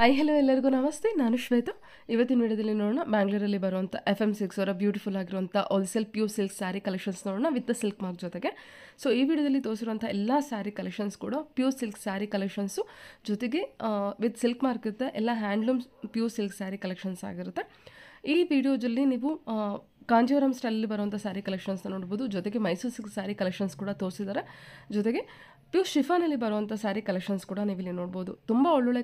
Hello ಎಲ್ಲರಿಗೂ ನಮಸ್ತೆ. ನಾನು ಶ್ವೇತಾ. ಇವತ್ತಿನ ವಿಡಿಯೋದಲ್ಲಿ ನೋಡೋಣ ಬ್ಯಾಂಗ್ಳೂರಲ್ಲಿ ಬರುವಂಥ FM6 ಅವರ ಬ್ಯೂಟಿಫುಲ್ ಆಗಿರುವಂಥ wholesale pure silk sari collections ನೋಡೋಣ ವಿತ್ ಸಿಲ್ಕ್ ಮಾರ್ಕ್ ಜೊತೆಗೆ. ಸೊ ಈ ವಿಡಿಯೋದಲ್ಲಿ ತೋರಿಸಿರುವಂಥ ಎಲ್ಲ ಸ್ಯಾರಿ ಕಲೆಕ್ಷನ್ಸ್ ಕೂಡ ಪ್ಯೂರ್ ಸಿಲ್ಕ್ ಸ್ಯಾರಿ ಕಲೆಕ್ಷನ್ಸು ಜೊತೆಗೆ ವಿತ್ ಸಿಲ್ಕ್ ಮಾರ್ಕ್ ಇರುತ್ತೆ. ಎಲ್ಲ handloom pure silk sari collections ಆಗಿರುತ್ತೆ. ಈ ವಿಡಿಯೋದಲ್ಲಿ ನೀವು ಕಾಂಜೀವರಂ ಸ್ಟೈಲಲ್ಲಿ ಬರುವಂಥ ಸ್ಯಾರಿ ಕಲೆಕ್ಷನ್ಸ್ನ ನೋಡ್ಬೋದು. ಜೊತೆಗೆ ಮೈಸೂರು ಸಿಲ್ಕ್ ಸ್ಯಾರಿ ಕಲೆಕ್ಷನ್ಸ್ ಕೂಡ ತೋರಿಸಿದ್ದಾರೆ. ಜೊತೆಗೆ ಪ್ಯೂರ್ ಶಿಫಾನಲ್ಲಿ ಬರುವಂಥ ಸ್ಯಾರಿ ಕಲೆಕ್ಷನ್ಸ್ ಕೂಡ ನೀವಿಲ್ಲಿ ನೋಡ್ಬೋದು. ತುಂಬ ಒಳ್ಳೊಳ್ಳೆ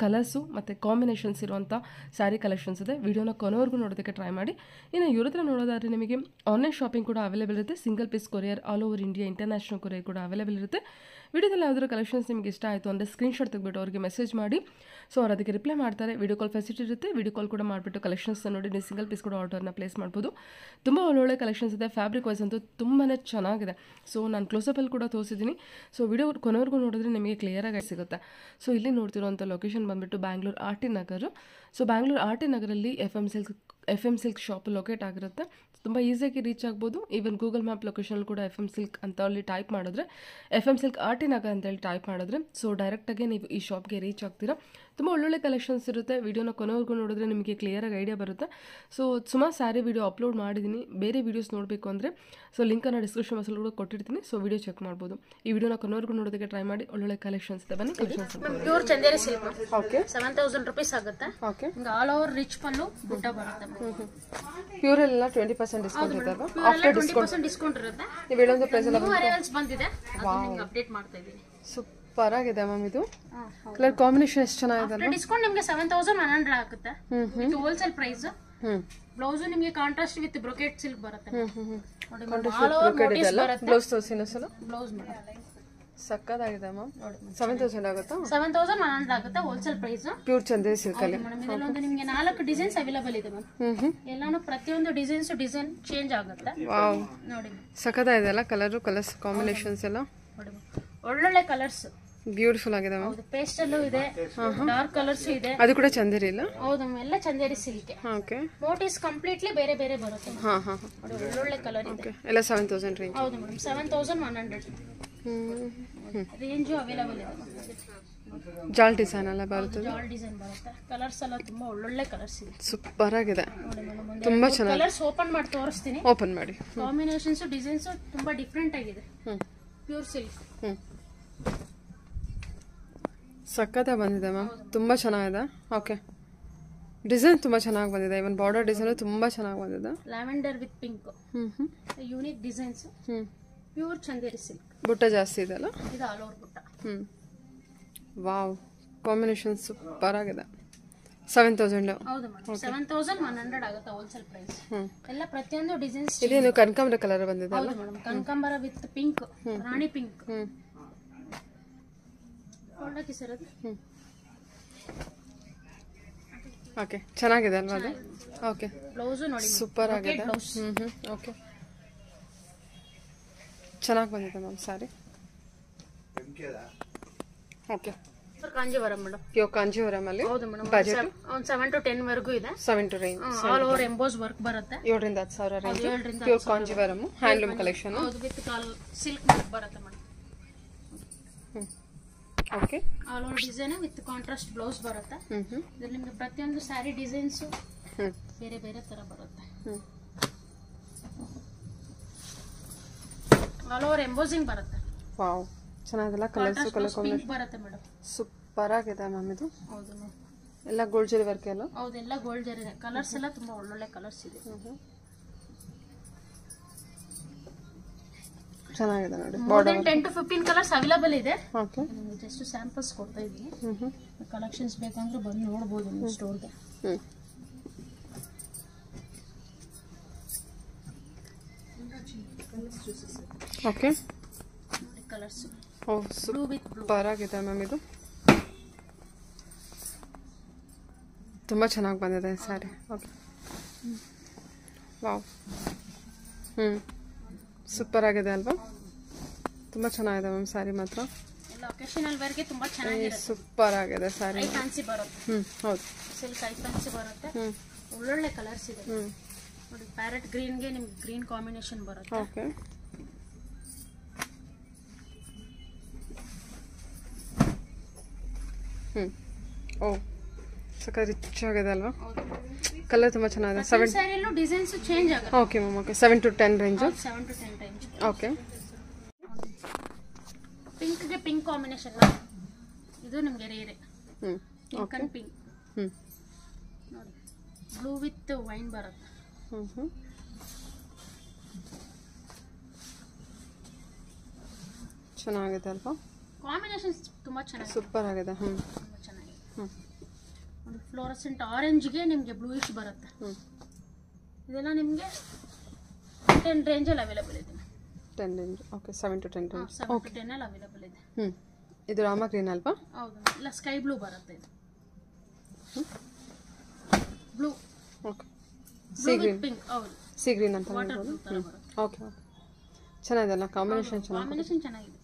ಕಲರ್ಸು ಮತ್ತು ಕಾಂಬಿನೇಷನ್ಸ್ ಇರುವಂಥ ಸ್ಯಾರಿ ಕಲೆಕ್ಷನ್ಸ್ ಇದೆ. ವಿಡಿಯೋನ ಕೊನೆವರೆಗೂ ನೋಡೋದಕ್ಕೆ ಟ್ರೈ ಮಾಡಿ. ಇನ್ನು ಇವ್ರ ಹತ್ರ ನೋಡೋದಾದರೆ ನಿಮಗೆ ಆನ್ಲೈನ್ ಶಾಪಿಂಗ್ ಕೂಡ ಅವೈಲೇಬಲ್ ಇರುತ್ತೆ. Single piece courier all over India international courier ಕೂಡ ಅವೈಲೇಬಲ್ ಇರುತ್ತೆ. ವಿಡಿಯೋದಲ್ಲಿ ಯಾವುದಾದ್ರು ಕಲೆಕ್ಷನ್ಸ್ ನಿಮಗೆ ಇಷ್ಟ ಆಯಿತು ಅಂದರೆ ಸ್ಕ್ರೀನ್ಶಾಟ್ ತೆಗೆದುಬಿಟ್ಟು ಅವ್ರಿಗೆ ಮೆಸೇಜ್ ಮಾಡಿ. ಸೊ ಅವ್ರು ಅದಕ್ಕೆ ರಿಪ್ಲೈ ಮಾಡ್ತಾರೆ. ವಿಡಿಯೋ ಕಾಲ್ ಫೆಸಿಲಿಟಿ ಇರುತ್ತೆ. ವಿಡಿಯೋ ಕಾಲ್ ಕೂಡ ಮಾಡಿಬಿಟ್ಟು ಕಲೆಕ್ಷನ್ಸ್ನ ನೋಡಿ ನೀವು ಸಿಂಗಲ್ ಪೀಸ್ ಕೂಡ ಆರ್ಡರ್ನ ಪ್ಲೇಸ್ ಮಾಡ್ಬೋದು. ತುಂಬ ಒಳ್ಳೊಳ್ಳೆ ಕಲೆಕ್ಷನ್ಸ್ ಇದೆ. ಫ್ಯಾಬ್ರಿಕ್ ವೈಸ್ ಅಂತೂ ತುಂಬಾ ಚೆನ್ನಾಗಿದೆ. ಸೊ ನಾನು ಕ್ಲೋಸಪ್ಪಲ್ಲಿ ಕೂಡ ತೋರಿಸಿದ್ದೀನಿ. ಸೊ ವಿಡಿಯೋ ಕೊನೆವರೆಗೂ ನೋಡಿದ್ರೆ ನಿಮಗೆ ಕ್ಲಿಯರಾಗಿ ಸಿಗುತ್ತೆ. ಸೊ ಇಲ್ಲಿ ನೋಡ್ತಿರುವಂಥ ಲೊಕೇಶನ್ ಬಂದುಬಿಟ್ಟು Bangalore RT Nagar. So Bangalore RT ನಗರಲ್ಲಿ FM ಸಿಲ್ಕ್ ಶಾಪ್ ಲೊಕೇಟ್ ಆಗಿರುತ್ತೆ. ತುಂಬ ಈಸಿಯಾಗಿ ರೀಚ್ ಆಗ್ಬೋದು. ಈವನ್ ಗೂಗಲ್ ಮ್ಯಾಪ್ ಲೊಕೇಶನಲ್ಲಿ ಕೂಡ FM ಸಿಲ್ಕ್ ಅಂತ ಅಲ್ಲಿ ಟೈಪ್ ಮಾಡಿದ್ರೆ FM ಸಿಲ್ಕ್ RT ನಗರ ಅಂತೇಳಿ ಟೈಪ್ ಮಾಡಿದ್ರೆ ಸೊ ಡೈರೆಕ್ಟಾಗಿ ನೀವು ಈ ಶಾಪ್ಗೆ ರೀಚ್ ಆಗ್ತೀರಾ. ತುಂಬ ಒಳ್ಳೊಳ್ಳೆ ಕಲೆಕ್ಷನ್ಸ್ ಇರುತ್ತೆ. ವಿಡಿಯೋನ ಕೊನೆವರೆಗೂ ನೋಡಿದ್ರೆ ನಿಮಗೆ ಕ್ಲಿಯರಾಗಿ ಐಡಿಯಾ ಬರುತ್ತೆ. ಸೊ ಸುಮಾರು ಸ್ಯಾರಿ ವಿಡಿಯೋ ಅಪ್ಲೋಡ್ ಮಾಡಿದ್ದೀನಿ. ಬೇರೆ ವೀಡಿಯೋಸ್ ನೋಡಬೇಕು ಅಂದರೆ ಸೊ ಲಿಂಕನ್ನು ಡಿಸ್ಕ್ರಿಪ್ಷನ್ ಬಾಕ್ಸಲ್ಲಿ ಕೂಡ ಕೊಟ್ಟಿರ್ತೀನಿ. ಸೊ ವಿಡಿಯೋ ಚೆಕ್ ಮಾಡ್ಬೋದು. ಈ ವಿಡಿಯೋನ ಕೊನೆವರೆಗೂ ನೋಡೋದಕ್ಕೆ ಟ್ರೈ ಮಾಡಿ. ಒಳ್ಳೊಳ್ಳೆ ಕಲೆಕ್ಷನ್ಸ್ ಇದೆ. ಬನ್ನಿ collections. Pure Chanderi silk. Okay 7000 rupees ಆಗುತ್ತೆ. ಓಕೆ ಆಲ್ ಓವರ್ ರಿಚ್ ಪಲ್ಲು ಬುಟ್ಟ ಬರುತ್ತೆ. ಪ್ಯೂರ್ ಎಲ್ಲ 20% ಡಿಸ್ಕೌಂಟ್ ಇದೆ ಅಲ್ವಾ? ಆಫ್ಟರ್ 20% ಡಿಸ್ಕೌಂಟ್ ಇರುತ್ತೆ. ನೀವು ಹೇಳೋದು ಪ್ರೈಸ್ ಎಲ್ಲ ಅರೈವಲ್ಸ್ ಬಂದಿದೆ. ಅದನ್ನ ನಿಮಗೆ ಅಪ್ಡೇಟ್ ಮಾಡ್ತಾ ಇದ್ದೀನಿ. ಸೂಪರ್ ಆಗಿದೆ ಮ್ಯಾಮ್. ಇದು ಕಲರ್ ಕಾಂಬಿನೇಷನ್ ಎಷ್ಟು ಚೆನ್ನಾಗಿದೆ ಅಲ್ವಾ? ಡಿಸ್ಕೌಂಟ್ ನಿಮಗೆ 7100 ಆಗುತ್ತೆ. ಇದು ಹೋಲ್ಸೇಲ್ ಪ್ರೈಸ್. ಬ್ಲೌಸ್ ನಿಮಗೆ ಕಾಂಟ್ರಾಸ್ಟ್ ವಿತ್ ಬ್ರೊಕೆಟ್ ಸಿಲ್ಕ್ ಬರುತ್ತೆ. ನೋಡಿ ಆಲ್ ಓವರ್ ಮೋಟಿವ್ಸ್ ಬರುತ್ತೆ. ಬ್ಲೌಸ್ ತೋರಿಸಿನ ಸಲ ಬ್ಲೌಸ್ ಮಾಡಿ ಸಕ್ಕತ್ತಾಗಿದೆ ಮ್ಯಾಮ್. 7000 ಆಗುತ್ತಾ? 7100 ಆಗುತ್ತೆ wholesale price. Pure Chanderi silk ಅಲ್ಲಿ ಮೇಡಮ್ ಇದರಲ್ಲಿ ನಿಮಗೆ 4 ಡಿಸೈನ್ಸ್ ಅವೈಲೇಬಲ್ ಇದೆ ಮ್ಯಾಮ್. ಎಲ್ಲಾನು ಪ್ರತಿಯೊಂದು ಡಿಸೈನ್ ಚೇಂಜ್ ಆಗುತ್ತೆ. ವಾವ್ ನೋಡಿ ಸಕ್ಕತ್ತಾಗಿದೆ ಅಲ್ಲ? ಕಲರ್ಸ್ ಕಾಂಬಿನೇಷನ್ಸ್ ಎಲ್ಲ ನೋಡಿ ಒಳ್ಳೊಳ್ಳೆ ಕಲರ್ಸ್. ಬ್ಯೂಟಿಫುಲ್ ಆಗಿದೆ ಮ್ಯಾಮ್. ಹೌದು ಪೇಸ್ಟಲ್ ಇದೆ, ಡಾರ್ಕ್ ಕಲರ್ಸ್ ಇದೆ. ಅದು ಕೂಡ ಚಂದೇರಿ ಇಲ್ಲ? ಹೌದು ಎಲ್ಲ Chanderi silk. Okay motives completely ಬೇರೆ ಬೇರೆ ಬರುತ್ತೆ. ನೋಡಿ ಒಳ್ಳೊಳ್ಳೆ ಕಲರ್ ಇದೆ. ಎಲ್ಲ 7000 ರೇಂಜ್. ಹೌದು ಮೇಡಮ್ 7100 ರೇಂಜು ಅವೈಲೇಬಲ್ ಇದೆ. ಜಾಲ್ ಡಿಸೈನ್ ಎಲ್ಲ ಬರ್ತದೆ. ಜಾಲ್ ಡಿಸೈನ್ ಬರುತ್ತೆ. ಕಲರ್ಸ್ ಎಲ್ಲ ತುಂಬಾ ಒಳ್ಳೊಳ್ಳೆ ಕಲರ್ಸ್ ಇದೆ. ಸೂಪರ್ ಆಗಿದೆ. ನೋಡಿ ಮೇಡಮ್ ತುಂಬಾ ಚೆನ್ನಾಗಿ ಕಲರ್ಸ್ ಓಪನ್ ಮಾಡಿ ತೋರಿಸ್ತೀನಿ. ಓಪನ್ ಮಾಡಿ. ಕಾಂಬಿನೇಷನ್ಸ್ ಡಿಸೈನ್ಸ್ ತುಂಬಾ ಡಿಫರೆಂಟ್ ಆಗಿದೆ. ಪ್ಯೂರ್ ಸಿಲ್ಕ್ ಸಕ್ಕತ್ತಾಗಿ ಬಂದಿದೆ ಮ್ಯಾಮ್. ತುಂಬ ಚೆನ್ನಾಗಿದೆ. ಓಕೆ ಡಿಸೈನ್ ತುಂಬ ಚೆನ್ನಾಗಿ ಬಂದಿದೆ. ಇವನ್ ಬಾರ್ಡರ್ ಡಿಸೈನ್ ತುಂಬ ಚೆನ್ನಾಗಿ ಬಂದಿದೆ. Lavender with pink unique designs. Pure Chanderi silk. ಬುಟ್ಟ ಜಾಸ್ತಿ ಇದೆ ಅಲ್ಲ? ಇದು ಆಲ್ ಓವರ್ ಬುಟ್ಟ. ವಾವ್ ಕಾಂಬಿನೇಷನ್ ಸೂಪರ್ ಆಗಿದೆ. 7000. ಹೌದು ಮೇಡಮ್ 7100 ಆಗುತ್ತೆ ಹೋಲ್ಸೇಲ್ ಪ್ರೈಸ್. ಎಲ್ಲ ಪ್ರತಿಯೊಂದು ಡಿಸೈನ್ಸ್. ಇದೇನು ಕನಕಾಂಬರ ಕಲರ್ ಬಂದಿದೆ ಅಲ್ಲ? ಹೌದು ಮೇಡಮ್ ಕನಕಾಂಬರ ವಿತ್ ಪಿಂಕ್, ರಾಣಿ ಪಿಂಕ್. ಒಳ್ಳೆ ಸರ್ ಅದು. ಓಕೆ ಚೆನ್ನಾಗಿದೆ ಅಲ್ವಾ ಅದು? ಓಕೆ ಬ್ಲೌಸ್ ನೋಡಿ ಸೂಪರ್ ಆಗಿದೆ. ಓಕೆ ಚೆನ್ನಾಗಿ ಬಂದಿದೆ ma'am sari. Okay Kanjeevaram madam. Kanjeevaram ಅಲ್ಲಿ ಹೌದು ಮೇಡಮ್ 7 to 10 ವರೆಗೂ ಇದೆ. 7 to range. All over emboss work ಬರುತ್ತೆ. 7 ರಿಂದ 10,000 range. Pure Kanjeevaram handloom collection. ಹೌದು ವಿತ್ ಸಿಲ್ಕ್ ವರ್ಕ್ ಬರುತ್ತೆ madam. Okay all over design with contrast blouse ಬರುತ್ತೆ. ಇದರಲ್ಲಿ ನಿಮಗೆ ಪ್ರತಿಯೊಂದು ಸ್ಯಾರಿ ಡಿಸೈನ್ಸ್ ಬೇರೆ ಬೇರೆ ತರ ಬರುತ್ತೆ. ಆಲ್ ಓವರ್ ಎಂಬೋಸಿಂಗ್ ಬರುತ್ತೆ. ವಾವ್ ಚೆನ್ನಾಗಿದೆಲ್ಲ ಕಲರ್ಸ್ ಕಲರ್ ಪಿಂಕ್ ಬರುತ್ತೆ ಮೇಡಮ್. ಸೂಪರ್ ಆಗಿದೆ ಮ್ಯಾಮ್ ಇದು. ಹೌದು ಮ್ಯಾಮ್ ಎಲ್ಲ ಗೋಲ್ಡ್ ಜರಿ ವರ್ಕ್ ಎಲ್ಲ. ಹೌದು ಎಲ್ಲ ಗೋಲ್ಡ್ ಜರಿ ಇದೆ. ಕಲರ್ಸ್ ಎಲ್ಲ ತುಂಬಾ ಒಳ್ಳೊಳ್ಳೆ ಕಲರ್ಸ್ ಇದೆ. ಚೆನ್ನಾಗಿದೆ ನೋಡಿ. More than 10 to 15 colours available ಇದೆ. ಓಕೆ ಜಸ್ಟ್ ಸ್ಯಾಂಪಲ್ಸ್ ಕೊಡ್ತಾ ಇದ್ದೀನಿ. ಕಲೆಕ್ಷನ್ಸ್ ಬೇಕಂದ್ರೆ ಬಂದು ನೋಡಬಹುದು ನಿಮ್ಮ ಸ್ಟೋರ್ಗೆ. ಓಕೆ ನೋಡಿ ಕಲರ್ಸ್. ಓ ಸೂಪರ್ ಆಗಿದೆ ಮ್ಯಾಮ್ ಇದು. ತುಂಬ ಚೆನ್ನಾಗಿ ಬಂದಿದೆ ಸ್ಯಾರಿ. ಓಕೆ ವಾವ್ ಸೂಪರ್ ಆಗಿದೆ ಅಲ್ವಾ? ತುಂಬ ಚೆನ್ನಾಗಿದೆ ಮ್ಯಾಮ್ ಸ್ಯಾರಿ ಮಾತ್ರ. ಎಲ್ಲ ಒಕೇಶನಲ್ ವೇರ್ಗೆ ತುಂಬಾ ಚೆನ್ನಾಗಿದೆ. ಸೂಪರ್ ಆಗಿದೆ ಸ್ಯಾರಿ. ಫ್ಯಾನ್ಸಿ ಬರುತ್ತೆ. ಹೌದು ಸಿಲ್ಕ್ ಐ ಫ್ಯಾನ್ಸಿ ಬರುತ್ತೆ. ಒಳ್ಳೊಳ್ಳೆ ಕಲರ್ಸ್ ಇದೆ ನೋಡಿ. ಪ್ಯಾರೆಟ್ ಗ್ರೀನ್ ಗೆ ನಿಮ್ಗೆ ಗ್ರೀನ್ ಕಾಂಬಿನೇಷನ್ ಬರುತ್ತೆ. ಓಕೆ ಓ ಸಕ ರಿಚ್ ಆಗಿದೆ ಅಲ್ವಾ, ಕಲರ್ ತುಂಬ ಚೆನ್ನಾಗಿದೆ. 7 ಸ್ಯಾರಿಯಲ್ಲೂ ಡಿಸೈನ್ಸ್ ಚೇಂಜ್ ಆಗುತ್ತೆ. Okay ma'am, okay 7 to 10 range. 7 to 10 range. Okay, ಪಿಂಕ್ಗೆ ಪಿಂಕ್ ಕಾಂಬಿನೇಷನ್, ಇದು ನಿಮಗೆ ರೇರೆ. ಪಿಂಕ್ ಅಂಡ್ ಪಿಂಕ್ ನೋಡಿ, ಬ್ಲೂ ವಿತ್ ವೈನ್ ಬರುತ್ತೆ. ಚೆನ್ನಾಗಿದೆ ಅಲ್ವಾ, ಕಾಂಬಿನೇಷನ್ ತುಂಬಾ ಚೆನ್ನಾಗಿದೆ, ಸೂಪರ್ ಆಗಿದೆ. ತುಂಬಾ ಚೆನ್ನಾಗಿದೆ. ಒಂದು ಫ್ಲೋರಸೆಂಟ್ ಆರೆಂಜ್ಗೆ ನಿಮಗೆ ಬ್ಲೂಯಿಶ್ ಬರುತ್ತೆ. ಇದೆಲ್ಲ ನಿಮಗೆ 10 ರೇಂಜಲ್ಲಿ ಅವೈಲೇಬಲ್ ಇದೆ. 10 range. Okay, 7 to 10 range. 7 to 10 ಅಲ್ಲಿ ಅವೈಲೇಬಲ್ ಇದೆ. ಇದು ರಾಮ ಗ್ರೀನ್ ಅಲ್ವಾ? ಹೌದು, ಇಲ್ಲ ಸ್ಕೈ ಬ್ಲೂ ಬರುತ್ತೆ ಇದು. Blue. Okay, C green. Pink. ಹೌದು, ಸಿ ಗ್ರೀನ್ ಅಂತ ವಾಟರ್ ಬ್ಲೂ ತರ ಹೇಳ್ಬೋದು. ಬರುತ್ತೆ. ಓಕೆ, ಚೆನ್ನಾಗಿದೆ, ಕಾಂಬಿನೇಷನ್ ಚೆನ್ನಾಗಿದೆ.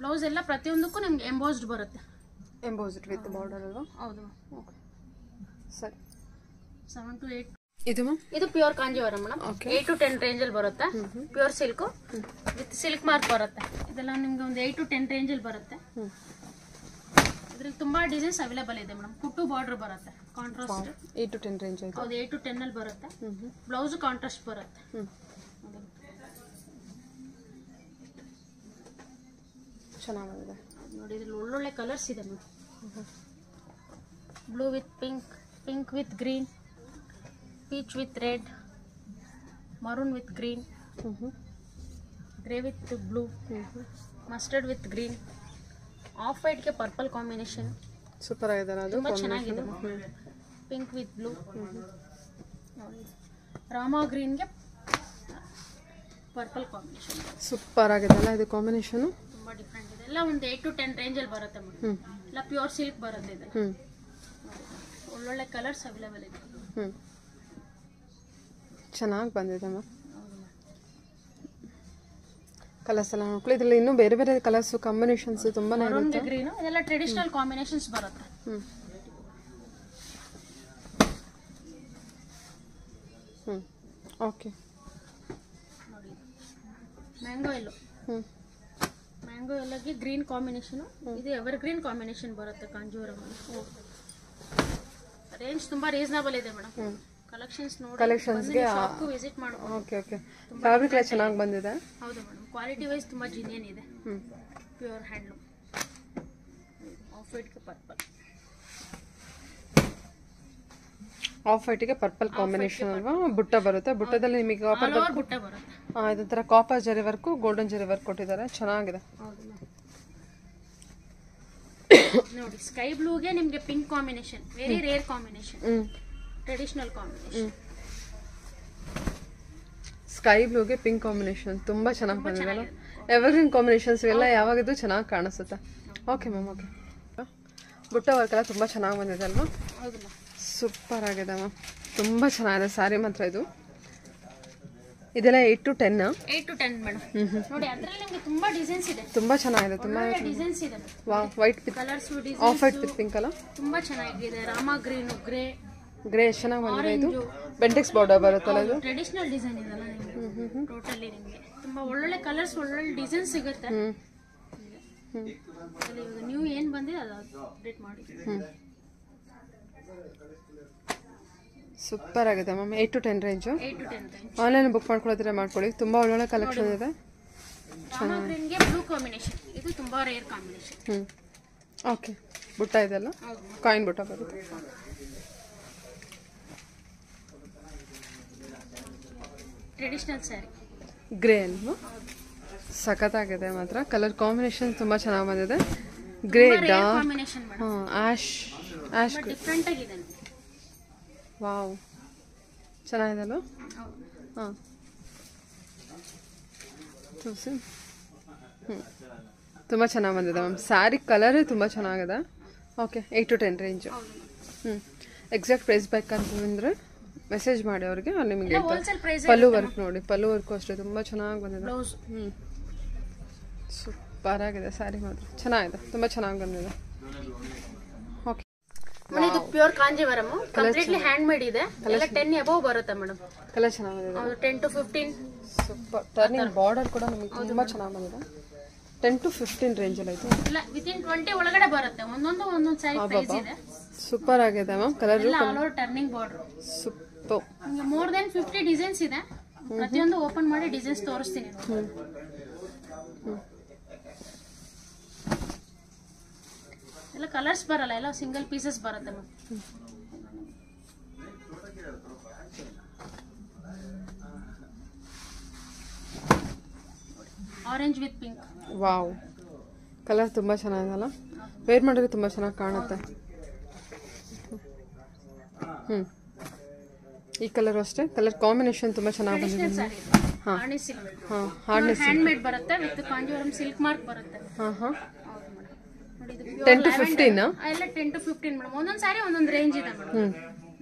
ಬ್ಲೌಸ್ ಎಲ್ಲ ಪ್ರತಿಯೊಂದಕ್ಕೂ ನಿಮ್ಗೆ ಎಂಬೋಸ್ಡ್ ಬರುತ್ತೆ. ಎಂಬೋಸ್ಡ್ ವಿತ್ ಬಾರ್ಡರ್ ಅಲ್ವಾ? ಹೌದು. ಓಕೆ, ಸರಿ. 7 to 8. ಇದು ಮ್ಯಾಮ್, ಇದು pure Kanjeevaram madam. 8 to 10 range ಅಲ್ಲಿ ಬರುತ್ತೆ. Pure silk with silk mark ಬರುತ್ತೆ. ಇದೆಲ್ಲ ನಿಮ್ಗೆ ಒಂದು 8 to 10 ರೇಂಜ್ ಅಲ್ಲಿ ಬರುತ್ತೆ. ಇದ್ರಲ್ಲಿ ತುಂಬಾ ಡಿಸೈನ್ಸ್ ಅವೈಲೇಬಲ್ ಇದೆ ಮೇಡಮ್. ಕುಟ್ಟು ಬಾರ್ಡರ್ ಬರುತ್ತೆ, ಕಾಂಟ್ರಾಸ್ಟ್. 8 to 10 ರೇಂಜ್ ಆಯ್ತು. ಹೌದು, 8 to 10 ಅಲ್ಲಿ ಬರುತ್ತೆ. ಬ್ಲೌಸ್ ಕಾಂಟ್ರಾಸ್ಟ್ ಬರುತ್ತೆ. ಚೆನ್ನಾಗಿದೆ ನೋಡಿ, ಇದ್ರಲ್ಲಿ ಒಳ್ಳೊಳ್ಳೆ ಕಲರ್ಸ್ ಇದೆ madam. Blue with pink, pink with green, peach with red, maroon with green, grey with blue, mustard with green, off ವೈಟ್ಗೆ ಪರ್ಪಲ್ ಕಾಂಬಿನೇಷನ್. ಸೂಪರ್ ಆಗಿದೆ, ಅದು ತುಂಬ ಚೆನ್ನಾಗಿದೆ. ಪಿಂಕ್ ವಿತ್ ಬ್ಲೂ, ರಾಮಾ ಗ್ರೀನ್ಗೆ ಪರ್ಪಲ್ ಕಾಂಬಿನೇಷನ್. ಸೂಪರ್ ಆಗಿದೆ ಅಲ್ಲ ಇದು ಕಾಂಬಿನೇಷನ್, ತುಂಬ ಡಿಫ್ರೆಂಟ್ ಇದೆ. ಎಲ್ಲ ಒಂದು 8 to 10 ರೇಂಜಲ್ಲಿ ಬರುತ್ತೆ ಮೇಡಮ್. ಎಲ್ಲ ಪ್ಯೂರ್ ಸಿಲ್ಕ್ ಬರುತ್ತೆ ಇದೆ. ಒಳ್ಳೊಳ್ಳೆ ಕಲರ್ಸ್ ಅವೈಲೇಬಲ್ ಇದೆ. ಚೆನ್ನಾಗಿ ಬಂದಿದೆ ಮ್ಯಾಮ್. ಕಲರ್ಸ್ ಎಲ್ಲ ನೋಡ್ಕೊಳ್ಳಿ. ಇದರಲ್ಲಿ ಇನ್ನೂ ಬೇರೆ ಬೇರೆ ಕಲರ್ಸ್ ಕಾಂಬಿನೇಷನ್ಸ್ ತುಂಬಾನೇ ಇರುತ್ತೆ. ಗ್ರೀನ್ ಇದೆಲ್ಲ ಟ್ರೆಡಿಷನಲ್ ಕಾಂಬಿನೇಷನ್ಸ್ ಬರುತ್ತೆ. ಓಕೆ, ನೋಡಿ ಮ್ಯಾಂಗೋ ಎಲ್ಲೋ, ಮ್ಯಾಂಗೋ ಎಲ್ಲೋಗೆ ಗ್ರೀನ್ ಕಾಂಬಿನೇಷನ್. ಇದು ಎವರ್ ಗ್ರೀನ್ ಕಾಂಬಿನೇಷನ್ ಬರುತ್ತೆ ಕಾಂಜೀವರಂ. ರೇಂಜ್ ತುಂಬಾ ರೀಸನಬಲ್ ಇದೆ ಮೇಡಮ್. ಕಲೆಕ್ಷನ್ಸ್ ನೋಡಿ, ಕಲೆಕ್ಷನ್ಸ್ಗೆ ಶಾಪ್ಗೂ ವಿಸಿಟ್ ಮಾಡಬಹುದು. Okay, okay. ಫ್ಯಾಬ್ರಿಕ್ ಎಲ್ಲ ಚೆನ್ನಾಗಿ ಬಂದಿದೆ. ಹೌದು ಮೇಡಮ್, ಕ್ವಾಲಿಟಿ ವೈಸ್ ತುಂಬಾ ಜಿನಿಯನ್ ಇದೆ. Pure handloom. ಆಫ್ ವೈಟ್ಗೆ ಪರ್ಪಲ್, ಆಫ್ ವೈಟ್ಗೆ ಪರ್ಪಲ್ ಕಾಂಬಿನೇಷನ್ ಅಲ್ವಾ? ಬುಟ್ಟ ಬರುತ್ತೆ, ಬುಟ್ಟದಲ್ಲಿ ನಿಮಗೆ ಕಾಪರ್ ಬುಟ್ಟ ಬರುತ್ತೆ. ಇದೊಂಥರ ಕಾಪರ್ ಜರಿ ವರ್ಕು, ಗೋಲ್ಡನ್ ಜರಿ ವರ್ಕ್ ಕೊಟ್ಟಿದ್ದಾರೆ, ಚೆನ್ನಾಗಿದೆ. ನೋಡಿ, ಸ್ಕೈ ಬ್ಲೂಗೆ ನಿಮಗೆ pink combination, very rare combination, traditional combination. Sky ಬ್ಲೂಗೆ ಪಿಂಕ್ ಕಾಂಬಿನೇಷನ್ ತುಂಬಾ ಚೆನ್ನಾಗಿ ಬಂದಿದೆ. ಎವರ್ಗ್ರೀನ್ ಕಾಂಬಿನೇಷನ್ಸ್ ಎಲ್ಲ ಯಾವಾಗಿದ್ದು ಚೆನ್ನಾಗಿ ಕಾಣಿಸುತ್ತೆ. Okay ma'am, okay. ಬುಟ್ಟ ವರ್ಕ್ ಎಲ್ಲ ತುಂಬಾ ಚೆನ್ನಾಗಿ ಬಂದಿದೆ ಅಲ್ವಾ? ಹೌದು, ಸೂಪರ್ ಆಗಿದೆ ಮ್ಯಾಮ್, ತುಂಬಾ ಚೆನ್ನಾಗಿದೆ ಸ್ಯಾರಿ ಮಾತ್ರ. ಇದು ಇದೆಲ್ಲ 8 to 10. 8 to 10 madam. ನೋಡಿ, ಅದರಲ್ಲಿ ನಿಮಗೆ ತುಂಬಾ ಡಿಸೈನ್ಸ್ ಇದೆ, ತುಂಬಾ ಚೆನ್ನಾಗಿದೆ. ತುಂಬಾ ಡಿಸೈನ್ಸ್ ಇದೆ. Wow, white with colours, of white with pink ಅಲ್ಲ, ತುಂಬಾ ಚೆನ್ನಾಗಿದೆ. ರಾಮಾ ಗ್ರೀನ್, ಗ್ರೇ ಚೆನ್ನಾಗಿ ಬಂದಿದೆ. ಇದು ಬೆಂಟೆಕ್ಸ್ ಬಾರ್ಡರ್ ಬರುತ್ತಲ್ಲ, ಇದು ಟ್ರೆಡಿಷನಲ್ ಡಿಸೈನ್ ಇದೆಲ್ಲ ನಿಮಗೆ. ಟೋಟಲಿ ನಿಮಗೆ ತುಂಬಾ ಒಳ್ಳೊಳ್ಳೆ ಕಲರ್ಸ್, ಒಳ್ಳೊಳ್ಳೆ ಡಿಸೈನ್ ಸಿಗುತ್ತೆ. ನ್ಯೂ ಏನ್ ಬಂದಿದೆ ಅದು ಅಪ್ಡೇಟ್ ಮಾಡಿ. ಸೂಪರ್ ಆಗಿದೆ ma'am. 8 to 10 range. 8 to 10 range. Online book ಮಾಡ್ಕೊಳ್ಳೋದ್ರೆ ಮಾಡ್ಕೊಳ್ಳಿ, ತುಂಬಾ ಒಳ್ಳೊಳ್ಳೆ ಕಲೆಕ್ಷನ್ ಇದೆ. ರಾಮಾ ಗ್ರೀನ್ಗೆ ಬ್ಲೂ ಕಾಂಬಿನೇಷನ್, ಇದು ತುಂಬಾ ರೇರ್ ಕಾಂಬಿನೇಷನ್. ಓಕೆ, ಬುಟ್ಟ ಇದೆಲ್ಲ ಕಾಯಿನ್ ಬುಟ್ಟ ಬರುತ್ತೆ. ಟ್ರೆಡಿಷನಲ್ ಸ್ಯಾರಿ, ಗ್ರೇ ಅಲ್ವಾ? ಸಖತ್ತಾಗಿದೆ ಮಾತ್ರ. ಕಲರ್ ಕಾಂಬಿನೇಷನ್ ತುಂಬಾ ಚೆನ್ನಾಗಿ ಬಂದಿದೆ. Grey dark combination madam. Ash different ಆಗಿದೆ. ವಾವ್, ಚೆನ್ನಾಗಿದೆ ಅಲ್ವಾ? ಹಾಂ, ತುಂಬ ಚೆನ್ನಾಗಿ ಬಂದಿದೆ ಮ್ಯಾಮ್. ಸ್ಯಾರಿ ಕಲರೇ ತುಂಬ ಚೆನ್ನಾಗಿದೆ. Okay, 8 to 10 range. Exact price ಬೇಕಂತಂದರೆ ಮೆಸೇಜ್ ಮಾಡಿ ಅವ್ರಿಗೆ, ಅಲ್ಲಿ ನಿಮಗೆ ಪಲ್ಲು ವರ್ಕ್ ನೋಡಿ, ಪಲ್ಲು ವರ್ಕು ಅಷ್ಟೇ ತುಂಬ ಚೆನ್ನಾಗಿ ಬಂದಿದೆ. ಸೂಪರ್ ಆಗಿದೆ ಸ್ಯಾರಿ ಮಾತ್ರ, ಚೆನ್ನಾಗಿದೆ, ತುಂಬ ಚೆನ್ನಾಗಿ ಬಂದಿದೆ. ಓಕೆ, ಇದು pure Kanjeevaram, completely hand made ಇದೆ. ಎಲ್ಲ 10 ಅಬೌವ್ ಬರುತ್ತೆ ಮೇಡಮ್. ಕಲರ್ ಚೆನ್ನಾಗಿ ಬಂದಿದೆ. 10 to 15. ಸೂಪರ್. ಟರ್ನಿಂಗ್ ಬಾರ್ಡರ್ ಕೂಡ ನಮಗೆ ತುಂಬ ಚೆನ್ನಾಗಿ ಬಂದಿದೆ. 10 to 15 ರೇಂಜಲ್ಲಿ ಆಯಿತು. ಇಲ್ಲ, ವಿತಿನ್ 20 ಒಳಗಡೆ ಬರುತ್ತೆ. ಒಂದೊಂದು ಸ್ಯಾರಿ ಪ್ರೈಸ್ ಇದೆ. ಸೂಪರ್ ಆಗಿದೆ ಮ್ಯಾಮ್ ಕಲರ್ ಎಲ್ಲ all over turning border. Super. ನಿಮಗೆ ಮೋರ್ ದೆನ್ 50 ಡಿಸೈನ್ಸ್ ಇದೆ. ಪ್ರತಿಯೊಂದು ಓಪನ್ ಮಾಡಿ ಡಿಸೈನ್ಸ್ ತೋರಿಸ್ತೀನಿ. ಎಲ್ಲ ಕಲರ್ಸ್ ಬರಲ್ಲ, ಎಲ್ಲ ಸಿಂಗಲ್ ಪೀಸಸ್ ಬರುತ್ತೆ ma'am. Orange with pink. Wow, colour ತುಂಬ ಚೆನ್ನಾಗಿದಲ್ಲ, ವೇರ್ ಮಾಡಿದ್ರೆ ತುಂಬ ಚೆನ್ನಾಗಿ ಕಾಣುತ್ತೆ. ಈ ಕಲರ್ ಅಷ್ಟೇ, ಕಲರ್ ಕಾಂಬಿನೇಷನ್ ತುಂಬ ಚೆನ್ನಾಗಿ ಬಂದಿದೆ. ಹಾಂ ಹಾಂ, ಹಾರ್ಡ್ನೆಸ್ ಹ್ಯಾಂಡ್ ಮೇಡ್ ಬರುತ್ತೆ ವಿತ್ ಕಾಂಜೀವರಂ ಸಿಲ್ಕ್ ಮಾರ್ಕ್ ಬರುತ್ತೆ. ಹಾಂ ಹಾಂ, ನೋಡಿ ಇದು 10 to 15 ಎಲ್ಲ 10 to 15 ಮೇಡಮ್. ಒಂದೊಂದು ಸಾರಿ ಒಂದೊಂದು ರೇಂಜ್ ಇದೆ ಮೇಡಮ್.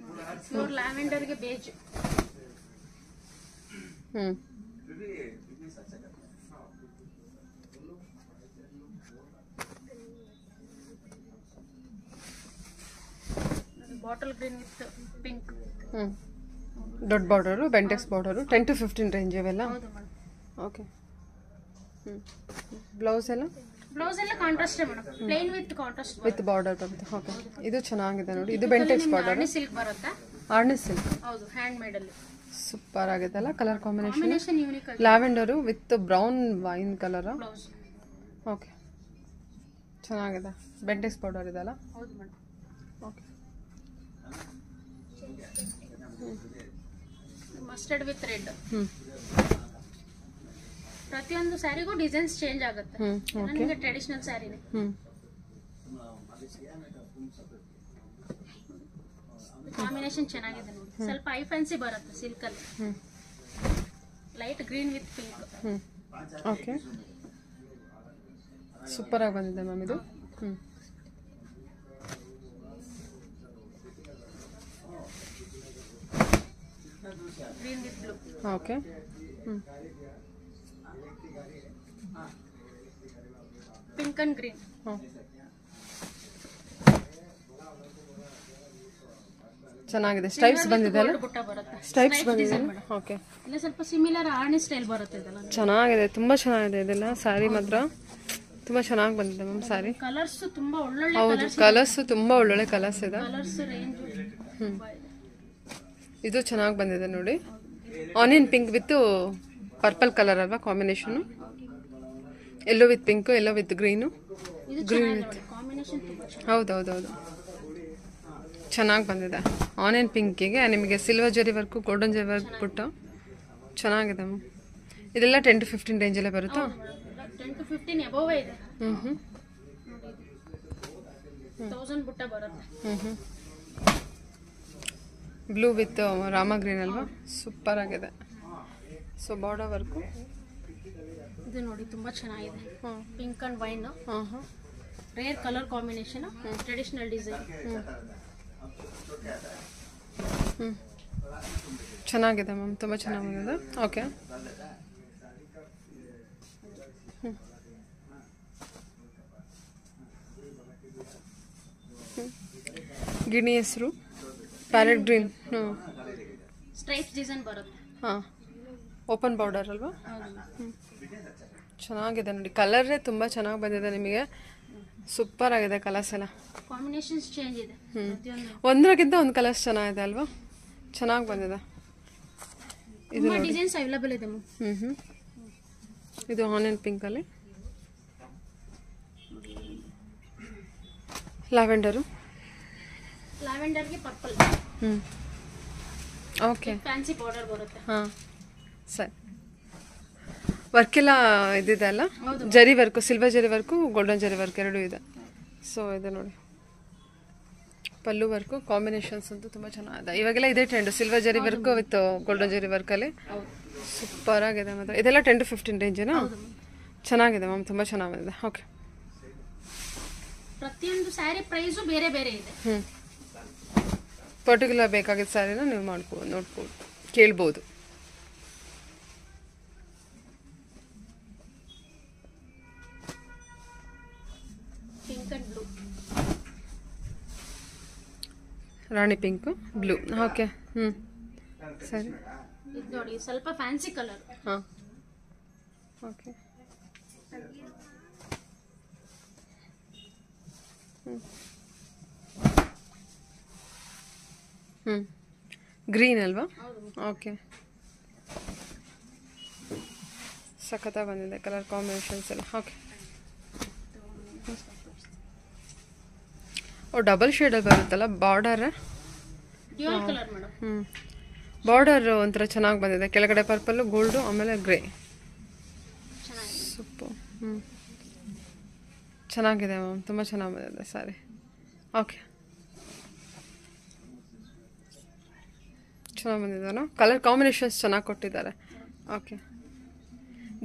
ಪ್ಯೂರ್ ಲ್ಯಾವೆಂಡರ್ಗೆ beige. Bottle green with pink. ದೊಡ್ಡ border, Bentex border, 10 to 15 range ಇವೆಲ್ಲ. ಹೌದು ಮೇಡಮ್. ಓಕೆ. ಬ್ಲೌಸ್ ಎಲ್ಲ contrast madam, plain with contrast with border ಬರುತ್ತೆ. ಓಕೆ, ಇದು ಚೆನ್ನಾಗಿದೆ ನೋಡಿ, ಇದು ಬೆಂಟೆಕ್ಸ್ ಬಾರ್ಡರ್, ಸಿಲ್ಕ್ ಬರುತ್ತೆ. ಆರ್ನೆಸ್ ಸಿಲ್ಕ್. ಹೌದು, ಹ್ಯಾಂಡ್ ಮೇಡ್ ಅಲ್ಲಿ ಸೂಪರ್ ಆಗಿದೆ ಅಲ್ಲ ಕಲರ್ ಕಾಂಬಿನೇಷನ್. ಯೂನಿಕ್ ಆಗಿ. Lavender with brown wine colour. Blouse. Okay, ಚೆನ್ನಾಗಿದೆ. ಬೆಂಟೆಕ್ಸ್ ಬಾರ್ಡರ್ ಇದೆಲ್ಲ. ಹೌದು madam. Okay. Mustard with red. ಪ್ರತಿಯೊಂದು ಸ್ಯಾರಿಗೂ ಡಿಸೈನ್ಸ್ ಚೇಂಜ್ ಆಗುತ್ತೆ. ನನಗೆ ಟ್ರೆಡಿಷನಲ್ ಸ್ಯಾರಿನೇ. ಕಾಂಬಿನೇಷನ್ ಚೆನ್ನಾಗಿದೆ ನೋಡಿ. ಸ್ವಲ್ಪ ಐ ಫ್ಯಾನ್ಸಿ ಬರುತ್ತೆ ಸಿಲ್ಕ್ ಅಲ್ಲಿ. Light green with pink. Okay, super ಆಗಿ ಬಂದಿದೆ ಮ್ಯಾಮ್ ಇದು. Green with blue. Okay. Pink and green. ಚೆನ್ನಾಗಿದೆ. ಸ್ಟೈಪ್ಸ್ ಬಂದಿದೆ ಅಲ್ಲ, ಬುಟ್ಟ ಬರುತ್ತೆ. ಸ್ಟೈಪ್ಸ್ ಬಂದಿದೆ. ಓಕೆ, ಇಲ್ಲ ಸ್ವಲ್ಪ ಸಿಮಿಲರ್ ಆರ್ನಿ ಸ್ಟೈಲ್ ಬರುತ್ತೆ ಇದೆಲ್ಲ. ಚೆನ್ನಾಗಿದೆ, ತುಂಬಾ ಚೆನ್ನಾಗಿದೆ ಇದೆಲ್ಲ. ಸ್ಯಾರಿ ಮಾತ್ರ ತುಂಬಾ ಚೆನ್ನಾಗಿ ಬಂದಿದೆ ಮ್ಯಾಮ್ ಸ್ಯಾರಿ. ಕಲರ್ಸ್ ತುಂಬಾ ಒಳ್ಳೊಳ್ಳೆ. ಹೌದು, ಕಲರ್ಸ್ ತುಂಬಾ ಒಳ್ಳೊಳ್ಳೆ ಕಲರ್ಸ್ ಇದೆ. Colours range. ಇದು ಚೆನ್ನಾಗಿ ಬಂದಿದೆ ನೋಡಿ. Onion pink with purple colour ಅಲ್ವಾ combination. Yellow with pink, yellow with green, green with. ಹೌದೌದೌದು, ಚೆನ್ನಾಗಿ ಬಂದಿದೆ. ಆನಿಯನ್ ಪಿಂಕಿಗೆ ನಿಮಗೆ silver zari work, golden zari work ಬಿಟ್ಟು ಚೆನ್ನಾಗಿದೆ ಮ್ಯಾಮ್. ಇದೆಲ್ಲ 10 to 15 ರೇಂಜಲ್ಲೇ ಬರುತ್ತಾ? 10 to 15 ಅಬೋವ್ ಇದೆ. 1000 ಬುಟ್ಟ ಬರುತ್ತೆ. ಬ್ಲೂ ವಿತ್ ರಾಮ ಗ್ರೀನ್ ಅಲ್ವಾ, ಸೂಪರ್ ಆಗಿದೆ. ಸೊ ಬಾರ್ಡರ್ ವರ್ಕು ಇದು ನೋಡಿ ತುಂಬಾ ಚೆನ್ನಾಗಿದೆ. Pink and wine. Rare colour combination, traditional design. ಚೆನ್ನಾಗಿದೆ ಮ್ಯಾಮ್, ತುಂಬ ಚೆನ್ನಾಗಿ ಬಂದಿದೆ. ಓಕೆ, ಗಿಣಿ ಹೆಸರು ಪ್ಯಾರೆಟ್ ಗ್ರೀನ್. ಸ್ಟ್ರೈಪ್ಸ್ ಡಿಸೈನ್ ಬರುತ್ತೆ. ಹಾಂ, ಓಪನ್ ಬಾರ್ಡರ್ ಅಲ್ವಾ. ಚೆನ್ನಾಗಿದೆ ನೋಡಿ, ಕಲರೇ ತುಂಬ ಚೆನ್ನಾಗಿ ಬಂದಿದೆ ನಿಮಗೆ. ಸೂಪರ್ ಆಗಿದೆ ಕಲರ್ಸ್ ಎಲ್ಲ. ಕಾಂಬಿನೇಷನ್ಸ್ ಚೇಂಜ್ ಇದೆ. ಒಂದಕ್ಕಿಂತ ಒಂದು ಕಲರ್ಸ್ ಚೆನ್ನಾಗಿದೆ ಅಲ್ವಾ, ಚೆನ್ನಾಗಿ ಬಂದಿದೆ. ಇದು ಡಿಸೈನ್ಸ್ ಅವೈಲೇಬಲ್ ಇದೆ. ಇದು ಆನಿಯನ್ ಪಿಂಕಲ್ಲಿ, ಲ್ಯಾವೆಂಡರು, ಲ್ಯಾವೆಂಡರ್ಗೆ ಪರ್ಪಲ್. ಓಕೆ, ಫ್ಯಾನ್ಸಿ ಬಾರ್ಡರ್ ಬರುತ್ತೆ. ಹಾಂ ಸರಿ. ವರ್ಕೆಲ್ಲ ಇದಿದೆ ಅಲ್ಲ, zari work, silver zari work, golden zari work ಎರಡೂ ಇದೆ. ಸೊ ಇದೆ ನೋಡಿ ಪಲ್ಲು ವರ್ಕು. ಕಾಂಬಿನೇಷನ್ಸ್ ಅಂತೂ ತುಂಬ ಚೆನ್ನಾಗಿದೆ. ಇವಾಗೆಲ್ಲ ಇದೇ trend, silver zari work with golden ಜರಿ ವರ್ಕಲ್ಲಿ. ಸೂಪರ್ ಆಗಿದೆ ಮಾತ್ರ. ಇದೆಲ್ಲ 10 to 15 ರೇಂಜೇನಾ? ಚೆನ್ನಾಗಿದೆ ಮ್ಯಾಮ್, ತುಂಬ ಚೆನ್ನಾಗಿ ಬಂದಿದೆ. ಓಕೆ, ಪ್ರತಿಯೊಂದು ಸ್ಯಾರಿ ಪ್ರೈಸು ಬೇರೆ ಬೇರೆ ಇದೆ. ಪರ್ಟಿಕ್ಯುಲರ್ ಬೇಕಾಗಿದ್ದ ಸ್ಯಾರಿನ ನೀವು ನೋಡ್ಬೋದು, ಕೇಳ್ಬೋದು. Pink and blue. ರಾಣಿ ಪಿಂಕು, ಬ್ಲೂ. ಓಕೆ, ಸರಿ. ಇದು ನೋಡಿ ಸ್ವಲ್ಪ ಫ್ಯಾನ್ಸಿ ಕಲರ್. ಹಾಂ, ಓಕೆ. ಗ್ರೀನ್ ಅಲ್ವಾ? ಓಕೆ, ಸಖತ್ತಾಗಿ ಬಂದಿದೆ ಕಲರ್ ಕಾಂಬಿನೇಷನ್ಸ್ ಎಲ್ಲ. ಓಕೆ, ಡಬಲ್ ಶೇಡಲ್ಲಿ ಬರುತ್ತಲ್ಲ border. Dual colour madam. Border ಒಂಥರ ಚೆನ್ನಾಗಿ ಬಂದಿದೆ, ಕೆಳಗಡೆ ಪರ್ಪಲ್ಲು, ಗೋಲ್ಡು, ಆಮೇಲೆ ಗ್ರೇ. ಸೂಪರ್. ಚೆನ್ನಾಗಿದೆ ಮ್ಯಾಮ್, ತುಂಬ ಚೆನ್ನಾಗಿ ಬಂದಿದೆ ಸ್ಯಾರಿ. ಓಕೆ, ಚೆನ್ನಾಗಿ ಬಂದಿದ್ದಾನು, ಕಲರ್ ಕಾಂಬಿನೇಷನ್ಸ್ ಚೆನ್ನಾಗಿ ಕೊಟ್ಟಿದ್ದಾರೆ. Okay,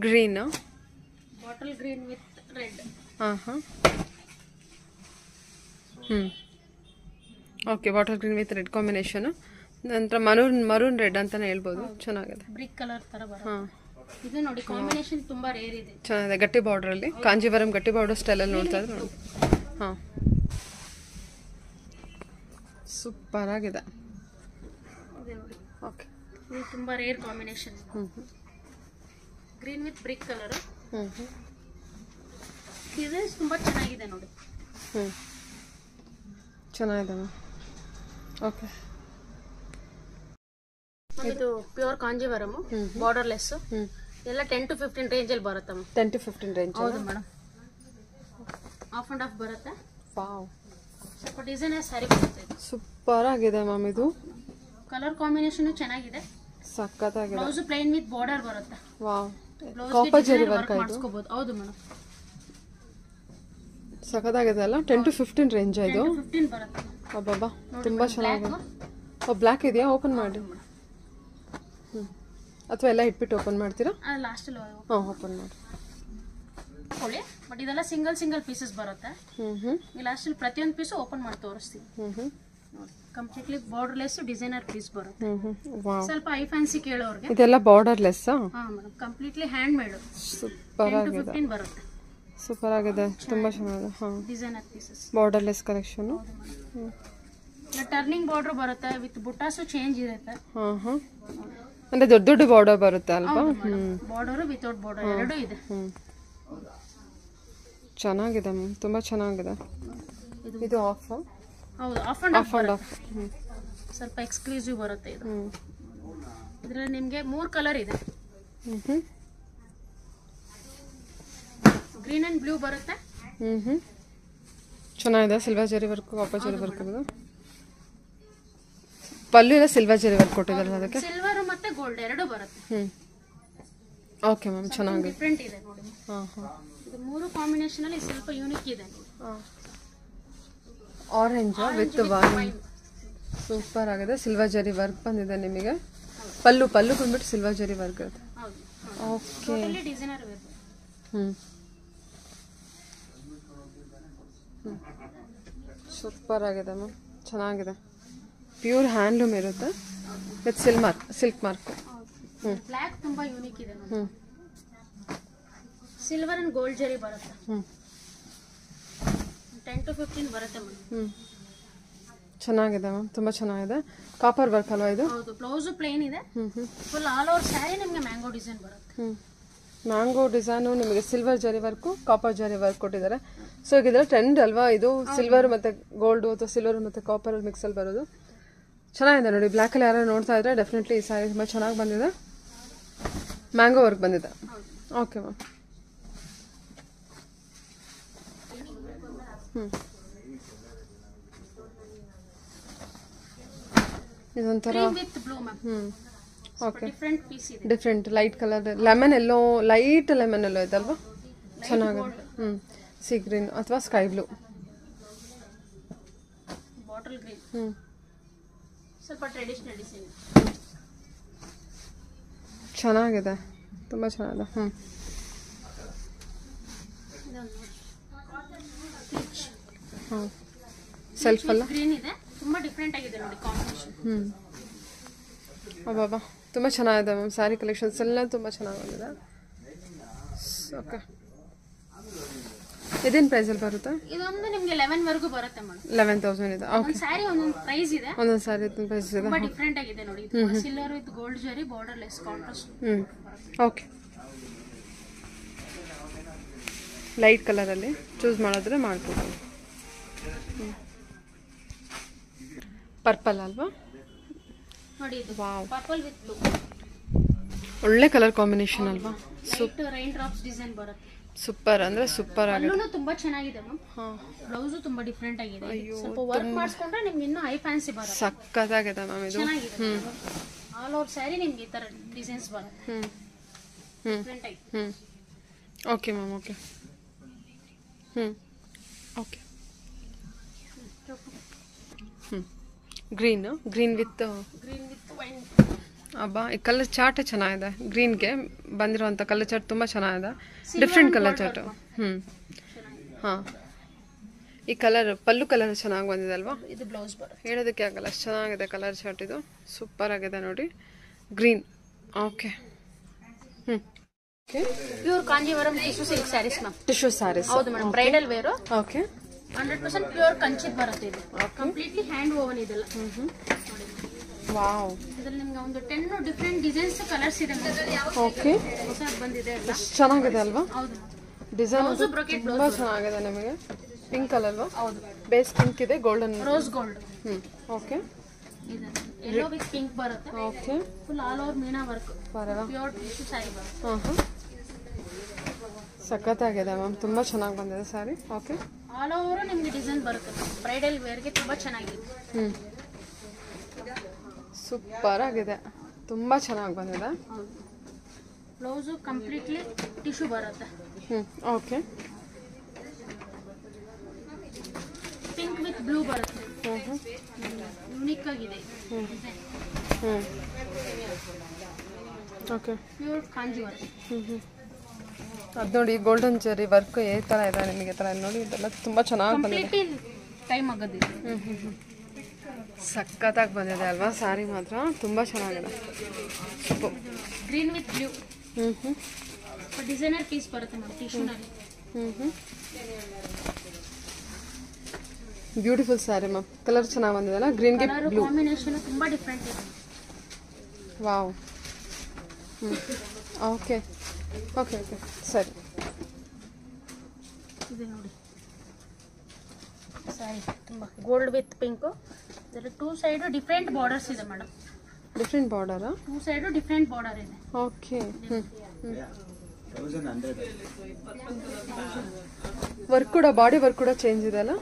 green, bottle green with red. ಹಾಂ. Okay, bottle green with red combination. ನಂತರ ಮರೂನ್ ರೆಡ್ ಅಂತಾನೆ ಹೇಳ್ಬೋದು. ಚೆನ್ನಾಗಿದೆ, ಬ್ರಿಕ್ ಕಲರ್ ತರ ಬರುತ್ತೆ. ಇದು ನೋಡಿ ಕಾಂಬಿನೇಷನ್ ತುಂಬಾ ರೇರ್ ಇದೆ. ಚೆನ್ನಾಗಿದೆ, ಗಟ್ಟಿ ಬಾರ್ಡ್ರಲ್ಲಿ, ಕಾಂಜೀವರಂ ಗಟ್ಟಿ ಬಾರ್ಡರ್ ಸ್ಟೈಲಲ್ಲಿ ನೋಡ್ತಾ ಇದ್ರೆ ನೋಡಿ. ಹಾಂ, ಸೂಪರ್ ಆಗಿದೆ. ಓಕೆ, ಇದು ತುಂಬಾ rare combination. Green with brick colour. ಇದು ತುಂಬಾ ಚೆನ್ನಾಗಿದೆ ನೋಡಿ. ಚೆನ್ನಾಗಿದೆ. ಓಕೆ, ಇದು ಪ್ಯೂರ್ ಕಾಂಜೀವರಂ ಬಾರ್ಡರ್ಲೆಸ್. ಎಲ್ಲ 10 to 15 ರೇಂಜ್ ಅಲ್ಲಿ ಬರುತ್ತೆ. 10 to 15 ರೇಂಜ್. ಹೌದು ಮೇಡಮ್, ಆಫ್ ಅಂಡ್ ಆಫ್ ಬರುತ್ತೆ. ವಾವ್, ಸ್ವಲ್ಪ ಡಿಸೈನ್ ಸ್ಯಾರಿ ಬರುತ್ತೆ. ಸೂಪರ್ ಆಗಿದೆ ಮ್ಯಾಮ್. ಇದು ಕಲರ್ ಕಾಂಬಿನೇಷನ್ ಚೆನ್ನಾಗಿದೆ, ಸಖತ್ತಾಗಿದೆ. ಬ್ಲೌಸ್ ಪ್ಲೇನ್ ವಿತ್ ಬಾರ್ಡರ್ ಬರುತ್ತೆ. ವಾವ್, ಕಾಪರ್ ಜರಿ ವರ್ಕ್ ಮಾಡಿಸ್ಕೋಬಹುದು. ಹೌದು ಮೇಡಮ್, ಸಖತ್ತಾಗಿದೆ ಅಲ್ಲ. 10 to 15 ರೇಂಜ್ ಇದು. 15 ಬರುತ್ತೆ. ಅಬ್ಬಬ್ಬಾ, ತುಂಬಾ ಚೆನ್ನಾಗಿದೆ. ಬ್ಲ್ಯಾಕ್ ಇದೆಯಾ? ಓಪನ್ ಮಾಡಿ. ಅಥವಾ ಎಲ್ಲ ಇಟ್ಬಿಟ್ಟು ಓಪನ್ ಮಾಡ್ತೀರಾ? ಲಾಸ್ಟ್ ಅಲ್ಲಿ ಹಾಂ, ಓಪನ್ ಮಾಡಿ. ಬಟ್ ಇದೆಲ್ಲ ಸಿಂಗಲ್ ಪೀಸಸ್ ಬರುತ್ತೆ. ಈ ಲಾಸ್ಟ್ ಅಲ್ಲಿ ಪ್ರತಿಯೊಂದು ಪೀಸು ಓಪನ್ ಮಾಡಿ ತೋರಿಸ್ತೀವಿ. ಕಂಪ್ಲೀಟ್ಲಿ ಬಾರ್ಡರ್ಲೆಸ್ ಡಿಸೈನರ್ ಪೀಸ್ ಬರುತ್ತೆ. ಸ್ವಲ್ಪ ಐ ಫ್ಯಾನ್ಸಿ ಕೇಳೋರ್ಗೆ ಇದೆಲ್ಲ ಬಾರ್ಡರ್ಲೆಸ್. ಹಾ madam, completely hand made. Super ಆಗಿದೆ, 15 ಬರುತ್ತೆ. ಸೂಪರ್ ಆಗಿದೆ, ತುಂಬಾ ಚೆನ್ನಾಗಿದೆ. ಹಾಂ, designer pieces, borderless collection. Turning border ಬರುತ್ತೆ ವಿತ್ ಬುಟ್ಟಾಸು ಚೇಂಜ್ ಇರುತ್ತೆ. ಹಾಂ, ಅಂದ್ರೆ ದೊಡ್ಡ ದೊಡ್ಡ ಬಾರ್ಡರ್ ಬರುತ್ತೆ ಅಲ್ವಾ? ಬಾರ್ಡರ್ ವಿತೌಟ್ ಬಾರ್ಡರ್ ಎರಡೂ ಇದೆ. ಚೆನ್ನಾಗಿದೆ ಮ್ಯಾಮ್, ತುಂಬಾ ಚೆನ್ನಾಗಿದೆ. ಇದು ಆಫ್. ಹೌದು, ಆಫ್ ಅಂಡ್ ಆಫ್. ಸ್ವಲ್ಪ ಎಕ್ಸ್ಕ್ಲೂಸಿವ್ ಬರುತ್ತೆ ಇದು. ಇದರಲ್ಲಿ ನಿಮಗೆ 3 ಕಲರ್ ಇದೆ. ಗ್ರೀನ್ ಅಂಡ್ ಬ್ಲೂ ಬರುತ್ತೆ. ಚೆನ್ನಾಗಿದೆ, ಸಿಲ್ವರ್ ಜರಿ ವರ್ಕ್, ಕಾಪರ್ ಜರಿ ವರ್ಕ್. ಪಲ್ಲು ಎಲ್ಲ ಸಿಲ್ವರ್ ಜರಿ ವರ್ಕ್ ಕೊಟ್ಟಿದ್ದಾರೆ ಅದಕ್ಕೆ. ಸಿಲ್ವರ್ ಮತ್ತೆ ಗೋಲ್ಡ್ ಎರಡೂ ಬರುತ್ತೆ. ಓಕೆ ಮ್ಯಾಮ್, ಚೆನ್ನಾಗಿದೆ, ಡಿಫ್ರೆಂಟ್ ಇದೆ ನೋಡಿ. ಹಾಂ. ಇದು 3 ಕಾಂಬಿನೇಷನ್ ಅಲ್ಲಿ ಸ್ವಲ್ಪ ಯೂನಿಕ್ ಇದೆ. ಆರೆಂಜ್ ವಿತ್ ವೈನ್, ಸೂಪರ್ ಆಗಿದೆ. ಸಿಲ್ವರ್ ಜರಿ ವರ್ಕ್ ಬಂದಿದೆ ನಿಮಗೆ. ಪಲ್ಲು ಬಂದ್ಬಿಟ್ಟು ಸಿಲ್ವರ್ ಜರಿ ವರ್ಕ್ ಇರುತ್ತೆ. ಓಕೆ, ಡಿಸೈನರ್ ಸೂಪರ್ ಆಗಿದೆ ಮ್ಯಾಮ್, ಚೆನ್ನಾಗಿದೆ. ಪ್ಯೂರ್ ಹ್ಯಾಂಡ್ಲೂಮ್ ಇರುತ್ತೆ ವಿತ್ ಸಿಲ್ಕ್ ಮಾರ್ಕ್. ಬ್ಲ್ಯಾಕ್ ತುಂಬಾ ಯೂನಿಕ್ ಇದೆ ನೋಡಿ. ಸಿಲ್ವರ್ ಅಂಡ್ ಗೋಲ್ಡ್ ಜರಿ ಬರುತ್ತೆ. 10 to 15 ಬರುತ್ತೆ ಮೇಡಮ್. ಚೆನ್ನಾಗಿದೆ ಮ್ಯಾಮ್, ತುಂಬಾ ಚೆನ್ನಾಗಿದೆ. ಕಾಪರ್ ವರ್ಕ್ ಅಲ್ವಾ ಇದು? ಹೌದು, ಬ್ಲೌಸ್ ಪ್ಲೇನ್ ಇದೆ. ಫುಲ್ ಆಲ್ ಓವರ್ ಸ್ಯಾರಿ ನಿಮಗೆ ಮ್ಯಾಂಗೋ ಡಿಸೈನ್ ಬರುತ್ತೆ. ಮ್ಯಾಂಗೋ ಡಿಸೈನು ನಿಮಗೆ ಸಿಲ್ವರ್ ಜರಿ ವರ್ಕು, ಕಾಪರ್ ಜರಿ ವರ್ಕ್ ಕೊಟ್ಟಿದ್ದಾರೆ. ಸೊ ಈಗ ಟ್ರೆಂಡ್ ಅಲ್ವಾ ಇದು, ಸಿಲ್ವರ್ ಮತ್ತೆ ಗೋಲ್ಡ್ ಅಥವಾ ಸಿಲ್ವರ್ ಮತ್ತೆ ಕಾಪರ್ ಮಿಕ್ಸಲ್ಲಿ ಬರೋದು. ಚೆನ್ನಾಗಿದೆ ನೋಡಿ. ಬ್ಲ್ಯಾಕಲ್ಲಿ ಯಾರು ನೋಡ್ತಾ ಇದ್ರೆ ಡೆಫಿನೆಟ್ಲಿ ಈ ಸ್ಯಾರಿ ತುಂಬ ಚೆನ್ನಾಗಿ ಬಂದಿದೆ. ಮ್ಯಾಂಗೋ ವರ್ಕ್ ಬಂದಿದೆ. Okay ma'am. ಇದೊಂಥರ okay, different light colour, lemon yellow, light lemon yellow ಇದಲ್ವಾ? ಚೆನ್ನಾಗಿದೆ. ಸಿ ಗ್ರೀನ್ ಅಥವಾ ಸ್ಕೈ ಬ್ಲೂ. ಬಾಟಲ್ ಗ್ರೀನ್, ಸ್ವಲ್ಪ ಟ್ರೆಡಿಷನಲ್ ಡಿಸೈನ್. ಚೆನ್ನಾಗಿದೆ, ತುಂಬ ಚೆನ್ನಾಗಿದೆ. ಸೆಲ್ಫ್ ಅಲ್ಲ, ಗ್ರೀನ್ ಇದೆ, ತುಂಬಾ ಡಿಫರೆಂಟ್ ಆಗಿದೆ ನೋಡಿ ಕಾಂಬಿನೇಷನ್. ಅಬ್ಬಾ, ತುಂಬ ಚೆನ್ನಾಗಿದೆ ಮ್ಯಾಮ್. ಸ್ಯಾರಿ ಕಲೆಕ್ಷನ್ಸ್ ಎಲ್ಲ ತುಂಬ ಚೆನ್ನಾಗಿ ಬಂದಿದೆ. ಓಕೆ, ಇದೇನು ಪ್ರೈಸಲ್ಲಿ ಬರುತ್ತೆ? ಇದೊಂದು ನಿಮಗೆ 11 ವರೆಗೂ ಬರುತ್ತೆ ಮೇಡಮ್. 11,000 ಇದೆ. ಓಕೆ, ಸ್ಯಾರಿ ಒಂದೊಂದು ಪ್ರೈಸ್ ಇದೆ. ಒಂದೊಂದು ಸ್ಯಾರಿ ಪ್ರೈಸ್ ಇದೆ. ತುಂಬಾ ಡಿಫರೆಂಟ್ ಆಗಿದೆ ನೋಡಿ. ಸಿಲ್ವರ್ ವಿತ್ ಗೋಲ್ಡ್ ಜರಿ, ಬಾರ್ಡರ್ಲೆಸ್ ಕಾಂಟ್ರಾಸ್ಟ್. ಓಕೆ, ಲೈಟ್ ಕಲರಲ್ಲಿ ಚೂಸ್ ಮಾಡಿದ್ರೆ ಮಾಡ್ಬೋದು. ಪರ್ಪಲ್ ಅಲ್ವಾ? ನೋಡಿ ಇದು ವಾವ್, ಪರ್ಪಲ್ ವಿತ್ ಬ್ಲೂ, ಒಳ್ಳೆ ಕಲರ್ ಕಾಂಬಿನೇಷನ್ ಅಲ್ವಾ. ಲೈಟ್ ರೈನ್ ಡ್ರಾಪ್ಸ್ ಡಿಸೈನ್ ಬರುತ್ತೆ. ಸೂಪರ್ ಅಂದ್ರೆ ಸೂಪರ್ ಆಗಿದೆ. ಪಲ್ಲುನು ತುಂಬಾ ಚೆನ್ನಾಗಿದೆ ಮ್ಯಾಮ್. ಬ್ಲೌಸ್ ತುಂಬಾ ಡಿಫ್ರೆಂಟ್ ಆಗಿದೆ. ಸ್ವಲ್ಪ ವರ್ಕ್ ಮಾಡಿಸ್ಕೊಂಡ್ರೆ ನಿಮ್ಗೆ ಇನ್ನೂ ಹೈ ಫ್ಯಾನ್ಸಿ ಬರುತ್ತೆ. ಸಕ್ಕತ್ತಾಗಿದೆ ಮ್ಯಾಮ್ ಇದು. ಚೆನ್ನಾಗಿದೆ. ಆಲ್ ಓವರ್ ಸ್ಯಾರಿ ನಿಮ್ಗೆ ಈ ತರ ಡಿಸೈನ್ಸ್ ಬರುತ್ತೆ. ಡಿಫ್ರೆಂಟ್ ಆಗಿ. Okay ma'am, okay. Okay. Green with wine. ಅಬ್ಬಾ, ಈ ಕಲರ್ ಚಾರ್ಟ್ ಚೆನ್ನಾಗಿದೆ. ಗ್ರೀನ್ಗೆ ಬಂದಿರುವಂಥ ಕಲರ್ ಚಾರ್ಟ್ ತುಂಬ ಚೆನ್ನಾಗಿದೆ. Different colour chart. ಹಾಂ, ಈ ಕಲರ್ ಪಲ್ಲು ಕಲರ್ ಚೆನ್ನಾಗಿ ಬಂದಿದೆ ಅಲ್ವಾ. ಇದು ಬ್ಲೌಸ್ ಬರುತ್ತೆ. ಹೇಳೋದಕ್ಕೆ ಆಗಲ್ಲ, ಅಷ್ಟು ಚೆನ್ನಾಗಿದೆ ಕಲರ್ ಚಾರ್ಟ್. ಇದು ಸೂಪರ್ ಆಗಿದೆ ನೋಡಿ. Green. Okay. Pure Kanjeevaram tissue silk sarees ma'am. Tissue sarees. ಹೌದು madam, bridal wear. Okay. 100% pure ಕಂಚಿದ್ ಬರುತ್ತೆ. ಇದು ಕಂಪ್ಲೀಟ್ಲಿ ಹ್ಯಾಂಡ್ ಓವನ್ ಇದೆಲ್ಲ. ವಾವ್, ಇದರಲ್ಲಿ ನಿಮ್ಗೆ ಒಂದು 10 ಡಿಫ್ರೆಂಟ್ ಡಿಸೈನ್ಸ್ ಕಲರ್ಸ್ ಇದೆ. ಓಕೆ, ಹೊಸದು ಬಂದಿದೆ. ಎಷ್ಟು ಚೆನ್ನಾಗಿದೆ ಅಲ್ವಾ. ಹೌದು, ಡಿಸೈನ್ ಬ್ರೊಕೆಟ್ ತುಂಬಾ ಚೆನ್ನಾಗಿದೆ. ನಿಮಗೆ ಪಿಂಕ್ ಕಲರ್ ಅಲ್ವಾ. ಹೌದು, ಬೇಸ್ ಪಿಂಕ್ ಇದೆ, golden rose gold. Okay. Yellow with pink ಬರುತ್ತೆ. ಓಕೆ. ಫುಲ್ ಆಲ್ ಓವರ್ ಮೀನಾ ವರ್ಕ್. ಬರವಾ. ಪ್ಯೂರ್ ಟಿಶ್ಯೂ ಸ್ಯಾರಿ ಬರುತ್ತೆ. ಸಖತ್ತಾಗಿದೆ ಮ್ಯಾಮ್, ತುಂಬಾ ಚೆನ್ನಾಗಿ ಬಂದಿದೆ ಸ್ಯಾರಿ. ಓಕೆ. ಆಲ್ ಓವರ್ ನಿಮ್ಗೆ ಡಿಸೈನ್ ಬರುತ್ತೆ. ಬ್ರೈಡಲ್ ವೇರ್ಗೆ ತುಂಬಾ ಚೆನ್ನಾಗಿದೆ. ಸೂಪರ್ ಆಗಿದೆ, ತುಂಬಾ ಚೆನ್ನಾಗಿ ಬಂದಿದೆ. ಬ್ಲೌಸು ಕಂಪ್ಲೀಟ್ಲಿ ಟಿಶ್ಯೂ ಬರುತ್ತೆ. ಓಕೆ. ಪಿಂಕ್ ವಿತ್ ಬ್ಲೂ ಬರುತ್ತೆ. ಯೂನಿಕ್ ಆಗಿದೆ. ಓಕೆ. ಪ್ಯೂರ್ ಕಾಂಜೀವರಂ. ಅದು ನೋಡಿ, ಗೋಲ್ಡನ್ ಜರಿ ವರ್ಕ್ ಈ ಥರ ಇದೆ ನಿಮಗೆ. ಥರ ನೋಡಿ, ಇದೆಲ್ಲ ತುಂಬ ಚೆನ್ನಾಗಿ ಬಂದಿದೆ. ಟೈಮ್ ಆಗೋದಿಲ್ಲ. ಸಖತ್ತಾಗಿ ಬಂದಿದೆ ಅಲ್ವಾ ಸ್ಯಾರಿ ಮಾತ್ರ. ತುಂಬ ಚೆನ್ನಾಗಿದೆ. Green with blue. Designer piece ಬರುತ್ತೆ ನೋಡಿ ಟಿಶ್ಯೂನಲ್ಲಿ. Beautiful sari ma'am. ಕಲರ್ ಚೆನ್ನಾಗಿ ಬಂದಿದೆ ಅಲ್ಲ. ಗ್ರೀನ್ಗೆ ಬ್ಲೂ ಕಾಂಬಿನೇಷನ್ ತುಂಬಾ ಡಿಫ್ರೆಂಟ್ ಇದೆ. ವಾವ್. ಓಕೆ ಓಕೆ ಓಕೆ, ಸರಿ. ಇದೆ ನೋಡಿ ಸ್ಯಾರಿ, ತುಂಬಾ ಗೋಲ್ಡ್ ವಿತ್ ಪಿಂಕ್. ಇದರ 2 ಸೈಡ್ ಡಿಫ್ರೆಂಟ್ ಬಾರ್ಡರ್ಸ್ ಇದೆ madam. Different border. 2 side different border ಇದೆ. ಓಕೆ. ವರ್ಕ್ ಕೂಡ, ಬಾಡಿ ವರ್ಕ್ ಕೂಡ ಚೇಂಜ್ ಇದೆ ಅಲ್ಲ.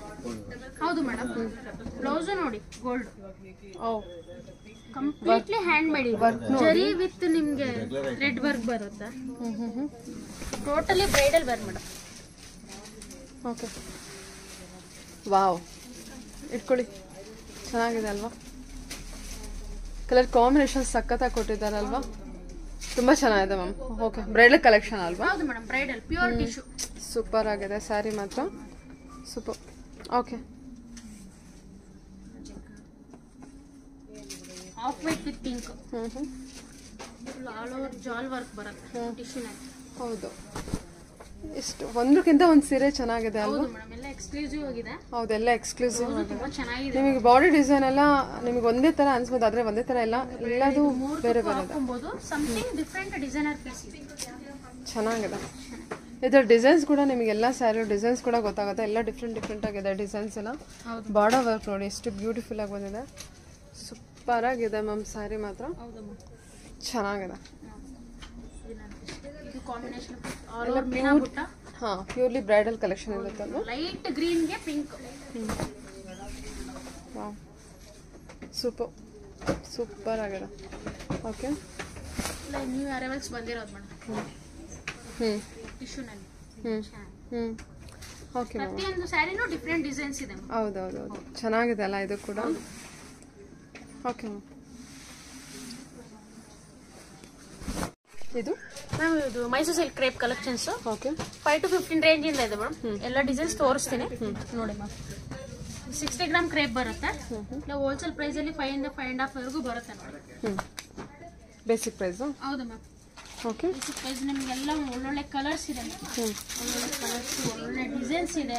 ಹೌದು ಮೇಡಮ್. ಬ್ಲೌಸ್ ನೋಡಿ ಗೋಲ್ಡ್. ಓ, completely hand made zari with ನಿಮ್ಗೆ ಥ್ರೆಡ್ ವರ್ಕ್ ಬರುತ್ತೆ. Totally bridal wear madam. Okay. Wow, ಇಟ್ಕೊಳ್ಳಿ. ಚೆನ್ನಾಗಿದೆ ಅಲ್ವಾ. ಕಲರ್ ಕಾಂಬಿನೇಷನ್ ಸಖತ್ತಾಗಿ ಕೊಟ್ಟಿದ್ದಾರಲ್ವಾ. ತುಂಬ ಚೆನ್ನಾಗಿದೆ ಮ್ಯಾಮ್. ಓಕೆ, ಬ್ರೈಡಲ್ ಕಲೆಕ್ಷನ್ ಅಲ್ವಾ. ಹೌದು madam, bridal pure tissue. Super ಆಗಿದೆ ಸ್ಯಾರಿ ಮಾತ್ರ. Super. Okay. Of white with pink. All over ಜಾಲ್ ವರ್ಕ್ ಬರುತ್ತೆ ಟಿಶ್ಯೂನಲ್ಲಿ. ಹೌದು, ಇಷ್ಟು ಒಂದಕ್ಕಿಂತ ಒಂದು ಸೀರೆ ಚೆನ್ನಾಗಿದೆ ಅಲ್ವಾ. ಹೌದು ಮೇಡಮ್, ಎಲ್ಲ ಎಕ್ಸ್ಕ್ಲೂಸಿವ್ ಆಗಿದೆ. ಹೌದೆಲ್ಲ ಎಕ್ಸ್ಕ್ಲೂಸಿವ್ ಆಗಿದೆ. ತುಂಬಾ ಚೆನ್ನಾಗಿದೆ. ನಿಮಗೆ ಬಾಡಿ ಡಿಸೈನ್ ಎಲ್ಲ ನಿಮಗೆ ಒಂದೇ ತರ ಅನ್ಸ್ಬೋದು, ಆದ್ರೆ ಒಂದೇ ತರ ಎಲ್ಲ, ಎಲ್ಲದು ಬೇರೆ ಬೇರೆ ಇದೆ. ಸಮಥಿಂಗ್ ಡಿಫರೆಂಟ್ ಡಿಸೈನರ್ ಪೀಸ್ ಇದೆ. ಚೆನ್ನಾಗಿದೆ. ಇದರ ಡಿಸೈನ್ಸ್ ಕೂಡ ನಿಮಗೆ ಎಲ್ಲ ಸ್ಯಾರಿ ಡಿಸೈನ್ಸ್ ಕೂಡ ಗೊತ್ತಾಗುತ್ತೆ. ಎಲ್ಲ ಡಿಫ್ರೆಂಟ್ ಡಿಫ್ರೆಂಟ್ ಆಗಿದೆ ಡಿಸೈನ್ಸ್ ಎಲ್ಲ. ಬಾರ್ಡರ್ ವರ್ಕ್ ನೋಡಿ ಎಷ್ಟು ಬ್ಯೂಟಿಫುಲ್ ಆಗಿ ಬಂದಿದೆ. ಸೂಪರ್ ಆಗಿದೆ ಮ್ಯಾಮ್ ಸ್ಯಾರಿ ಮಾತ್ರ. ಚೆನ್ನಾಗಿದೆ. ಇದು ಕಾಂಬಿನೇಷನ್ ಆಲ್ ಓವರ್ ಮೀನಾ ಬುಟ್ಟ. ಹಾ, ಪ್ಯೂರ್ಲಿ ಬ್ರೈಡಲ್ ಕಲೆಕ್ಷನ್ ಇರುತ್ತೆ ಅಲ್ವಾ. ಲೈಟ್ ಗ್ರೀನ್ ಗೆ ಪಿಂಕ್. ವಾವ್, ಸೂಪರ್ ಸೂಪರ್ ಆಗಿದೆ. ಓಕೆ. ನ್ಯೂ ಅರೈವಲ್ಸ್ ಬಂದಿರೋದು ಮೇಡಮ್. ಟಿಶ್ಯೂನಲ್ಲಿ. Okay ma'am. ಪ್ರತಿಯೊಂದು ಸ್ಯಾರಿನೂ ಡಿಫ್ರೆಂಟ್ ಡಿಸೈನ್ಸ್ ಇದೆ. ಹೌದೌದು, ಚೆನ್ನಾಗಿದೆ ಅಲ್ಲ ಇದು ಕೂಡ. Okay ma'am. ಇದು ಮ್ಯಾಮ್ ಇದು Mysuru silk crepe collections. Okay. 5 to 15 range ಇಂದ ಇದೆ ಮೇಡಮ್. ಎಲ್ಲ ಡಿಸೈನ್ಸ್ ತೋರಿಸ್ತೀನಿ ನೋಡಿ ಮ್ಯಾಮ್. 60 ಗ್ರಾಮ್ ಕ್ರೇಪ್ ಬರುತ್ತೆ. ಇಲ್ಲ ಹೋಲ್ಸೇಲ್ ಪ್ರೈಸ್ ಅಲ್ಲಿ 5 ಇಂದ 5.5 ವರೆಗೂ ಬರುತ್ತೆ ನೋಡಿ. Basic price. ಹೌದು ಮ್ಯಾಮ್. ಓಕೆ. ಬೇಸಿಕ್ ಪ್ರೈಸ್ ನಿಮಗೆಲ್ಲ ಒಳ್ಳೊಳ್ಳೆ ಕಲರ್ಸ್ ಇದೆ. ಒಳ್ಳೊಳ್ಳೆ ಕಲರ್ಸ್, ಒಳ್ಳೊಳ್ಳೆ ಡಿಸೈನ್ಸ್ ಇದೆ.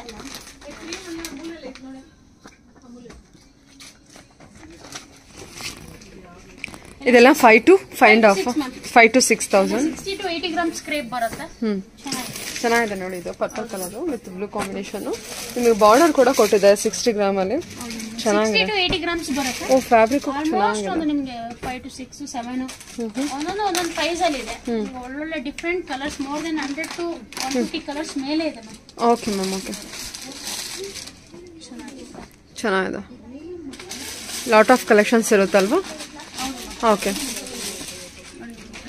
ಇದೆಲ್ಲ 5 to 6,000. 60 to 80 ಗ್ರಾಮ್ಸ್ ಕ್ರೇಪ್ ಬರುತ್ತೆ. ಚೆನ್ನಾಗಿದೆ ನೋಡಿ. ಇದು purple colour with blue combination. ನಿಮಗೆ ಬಾರ್ಡರ್ ಕೂಡ ಕೊಟ್ಟಿದ್ದಾರೆ 60 ಗ್ರಾಮ್ ಅಲ್ಲಿ. 60 to 80 ಗ್ರಾಮ್ಸ್ ಬರುತ್ತೆ. ಓ ಫ್ಯಾಬ್ರಿಕ್ ಆಲ್ಮೋಸ್ಟ್ ಒಂದು ನಿಮಗೆ 5 to 6 7 ಒಂದೊಂದು ಪ್ರೈಸ್ ಅಲ್ಲಿ ಇದೆ. ಒಳ್ಳೊಳ್ಳೆ different colours, more than 100 to 150 colours ಮೇಲೆ ಇದೆ ಮ್ಯಾಮ್. ಓಕೆ ಮ್ಯಾಮ್, ಓಕೆ, ಚೆನ್ನಾಗಿದೆ. ಲಾಟ್ ಆಫ್ ಕಲೆಕ್ಷನ್ಸ್ ಇರುತ್ತಲ್ವಾ? Okay,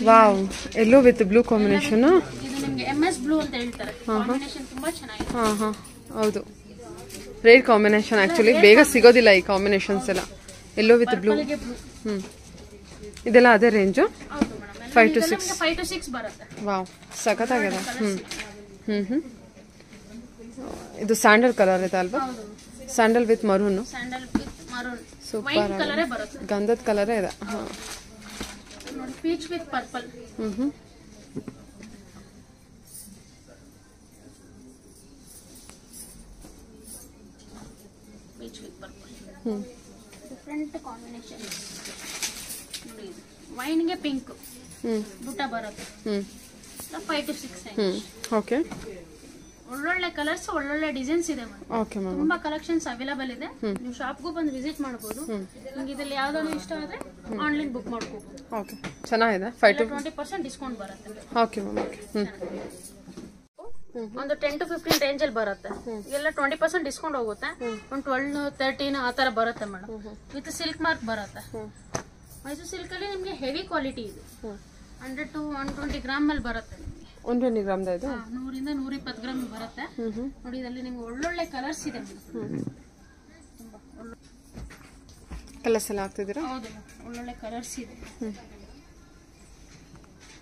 wow, yellow with blue combination. ಇದು ನಿಮಗೆ MS ಬ್ಲೂ ಅಂತ ಹೇಳ್ತಾರೆ. ಕಾಂಬಿನೇಷನ್ ತುಂಬಾ ಚೆನ್ನಾಗಿದೆ. ಹಾಂ, ಹೌದು, ರೇರ್ ಕಾಂಬಿನೇಷನ್. ಆ್ಯಕ್ಚುಲಿ ಬೇಗ ಸಿಗೋದಿಲ್ಲ ಈ ಕಾಂಬಿನೇಷನ್ಸ್ ಎಲ್ಲ, ಎಲ್ಲೋ ವಿತ್ ಬ್ಲೂ. ಇದೆಲ್ಲ ಅದೇ ರೇಂಜು? 5 to 6 ಬರುತ್ತೆ. ವಾವ್, ಸಖತ್ತಾಗಿದೆ. ಇದು ಸ್ಯಾಂಡಲ್ ಕಲರ್ ಇದೆ ಅಲ್ವಾ? Sandal with maroon. ಸೂಪರ್, ಗಂಧದ ಕಲರೇ ಇದೆ. ಹಾಂ, peach with purple. Different combination. ವೈನ್ಗೆ ಪಿಂಕ್ ಬುಟ್ಟ ಬರುತ್ತೆ. 5 to 6 ಓಕೆ, ಒಳ್ಳೊಳ್ಳೆ ಕಲರ್ಸ್, ಒಳ್ಳೊಳ್ಳೆ ಡಿಸೈನ್ಸ್ ಇದೆ. ಓಕೆ ಮ್ಯಾಮ್, ತುಂಬಾ ಕಲೆಕ್ಷನ್ಸ್ ಅವೈಲೇಬಲ್ ಇದೆ. ನೀವು ಶಾಪ್ಗೂ ಬಂದು ವಿಸಿಟ್ ಮಾಡಬಹುದು. ನಿಮಗೆ ಇದರಲ್ಲಿ ಯಾವ್ದಾದ್ರು ಇಷ್ಟ ಆದ್ರೆ ಆನ್ಲೈನ್ ಬುಕ್ ಮಾಡ್ಕೋಬಹುದು. ಓಕೆ, ಚೆನ್ನಾಗಿದೆ. 5 to 20% ಡಿಸ್ಕೌಂಟ್ ಬರುತ್ತೆ. Okay ma'am, okay. ಒಂದು 10 to 15 ರೇಂಜ್ ಅಲ್ಲಿ ಬರುತ್ತೆ. ಎಲ್ಲ 20% ಡಿಸ್ಕೌಂಟ್ ಹೋಗುತ್ತೆ. ಒಂದು 12 13 ಆ ತರ ಬರುತ್ತೆ ಮೇಡಮ್. ವಿತ್ ಸಿಲ್ಕ್ ಮಾರ್ಕ್ ಬರುತ್ತೆ. ಮೈಸೂರು ಸಿಲ್ಕ್ ಅಲ್ಲಿ ನಿಮ್ಗೆ ಹೆವಿ ಕ್ವಾಲಿಟಿ ಇದೆ. 100 to 120 ಗ್ರಾಮ್ ಅಲ್ಲಿ ಬರುತ್ತೆ. 120 ಗ್ರಾಮ್ ಇದು? 100 ಇಂದ 120 ಗ್ರಾಮ್ ಬರುತ್ತೆ. ನೋಡಿ, ಇದರಲ್ಲಿ ನಿಮ್ಗೆ ಒಳ್ಳೊಳ್ಳೆ ಕಲರ್ಸ್ ಇದೆ. ಕಲರ್ಸ್ ಎಲ್ಲ ಹಾಕ್ತಿದ್ದೀರಾ? ಹೌದು, ಒಳ್ಳೊಳ್ಳೆ ಕಲರ್ಸ್ ಇದೆ.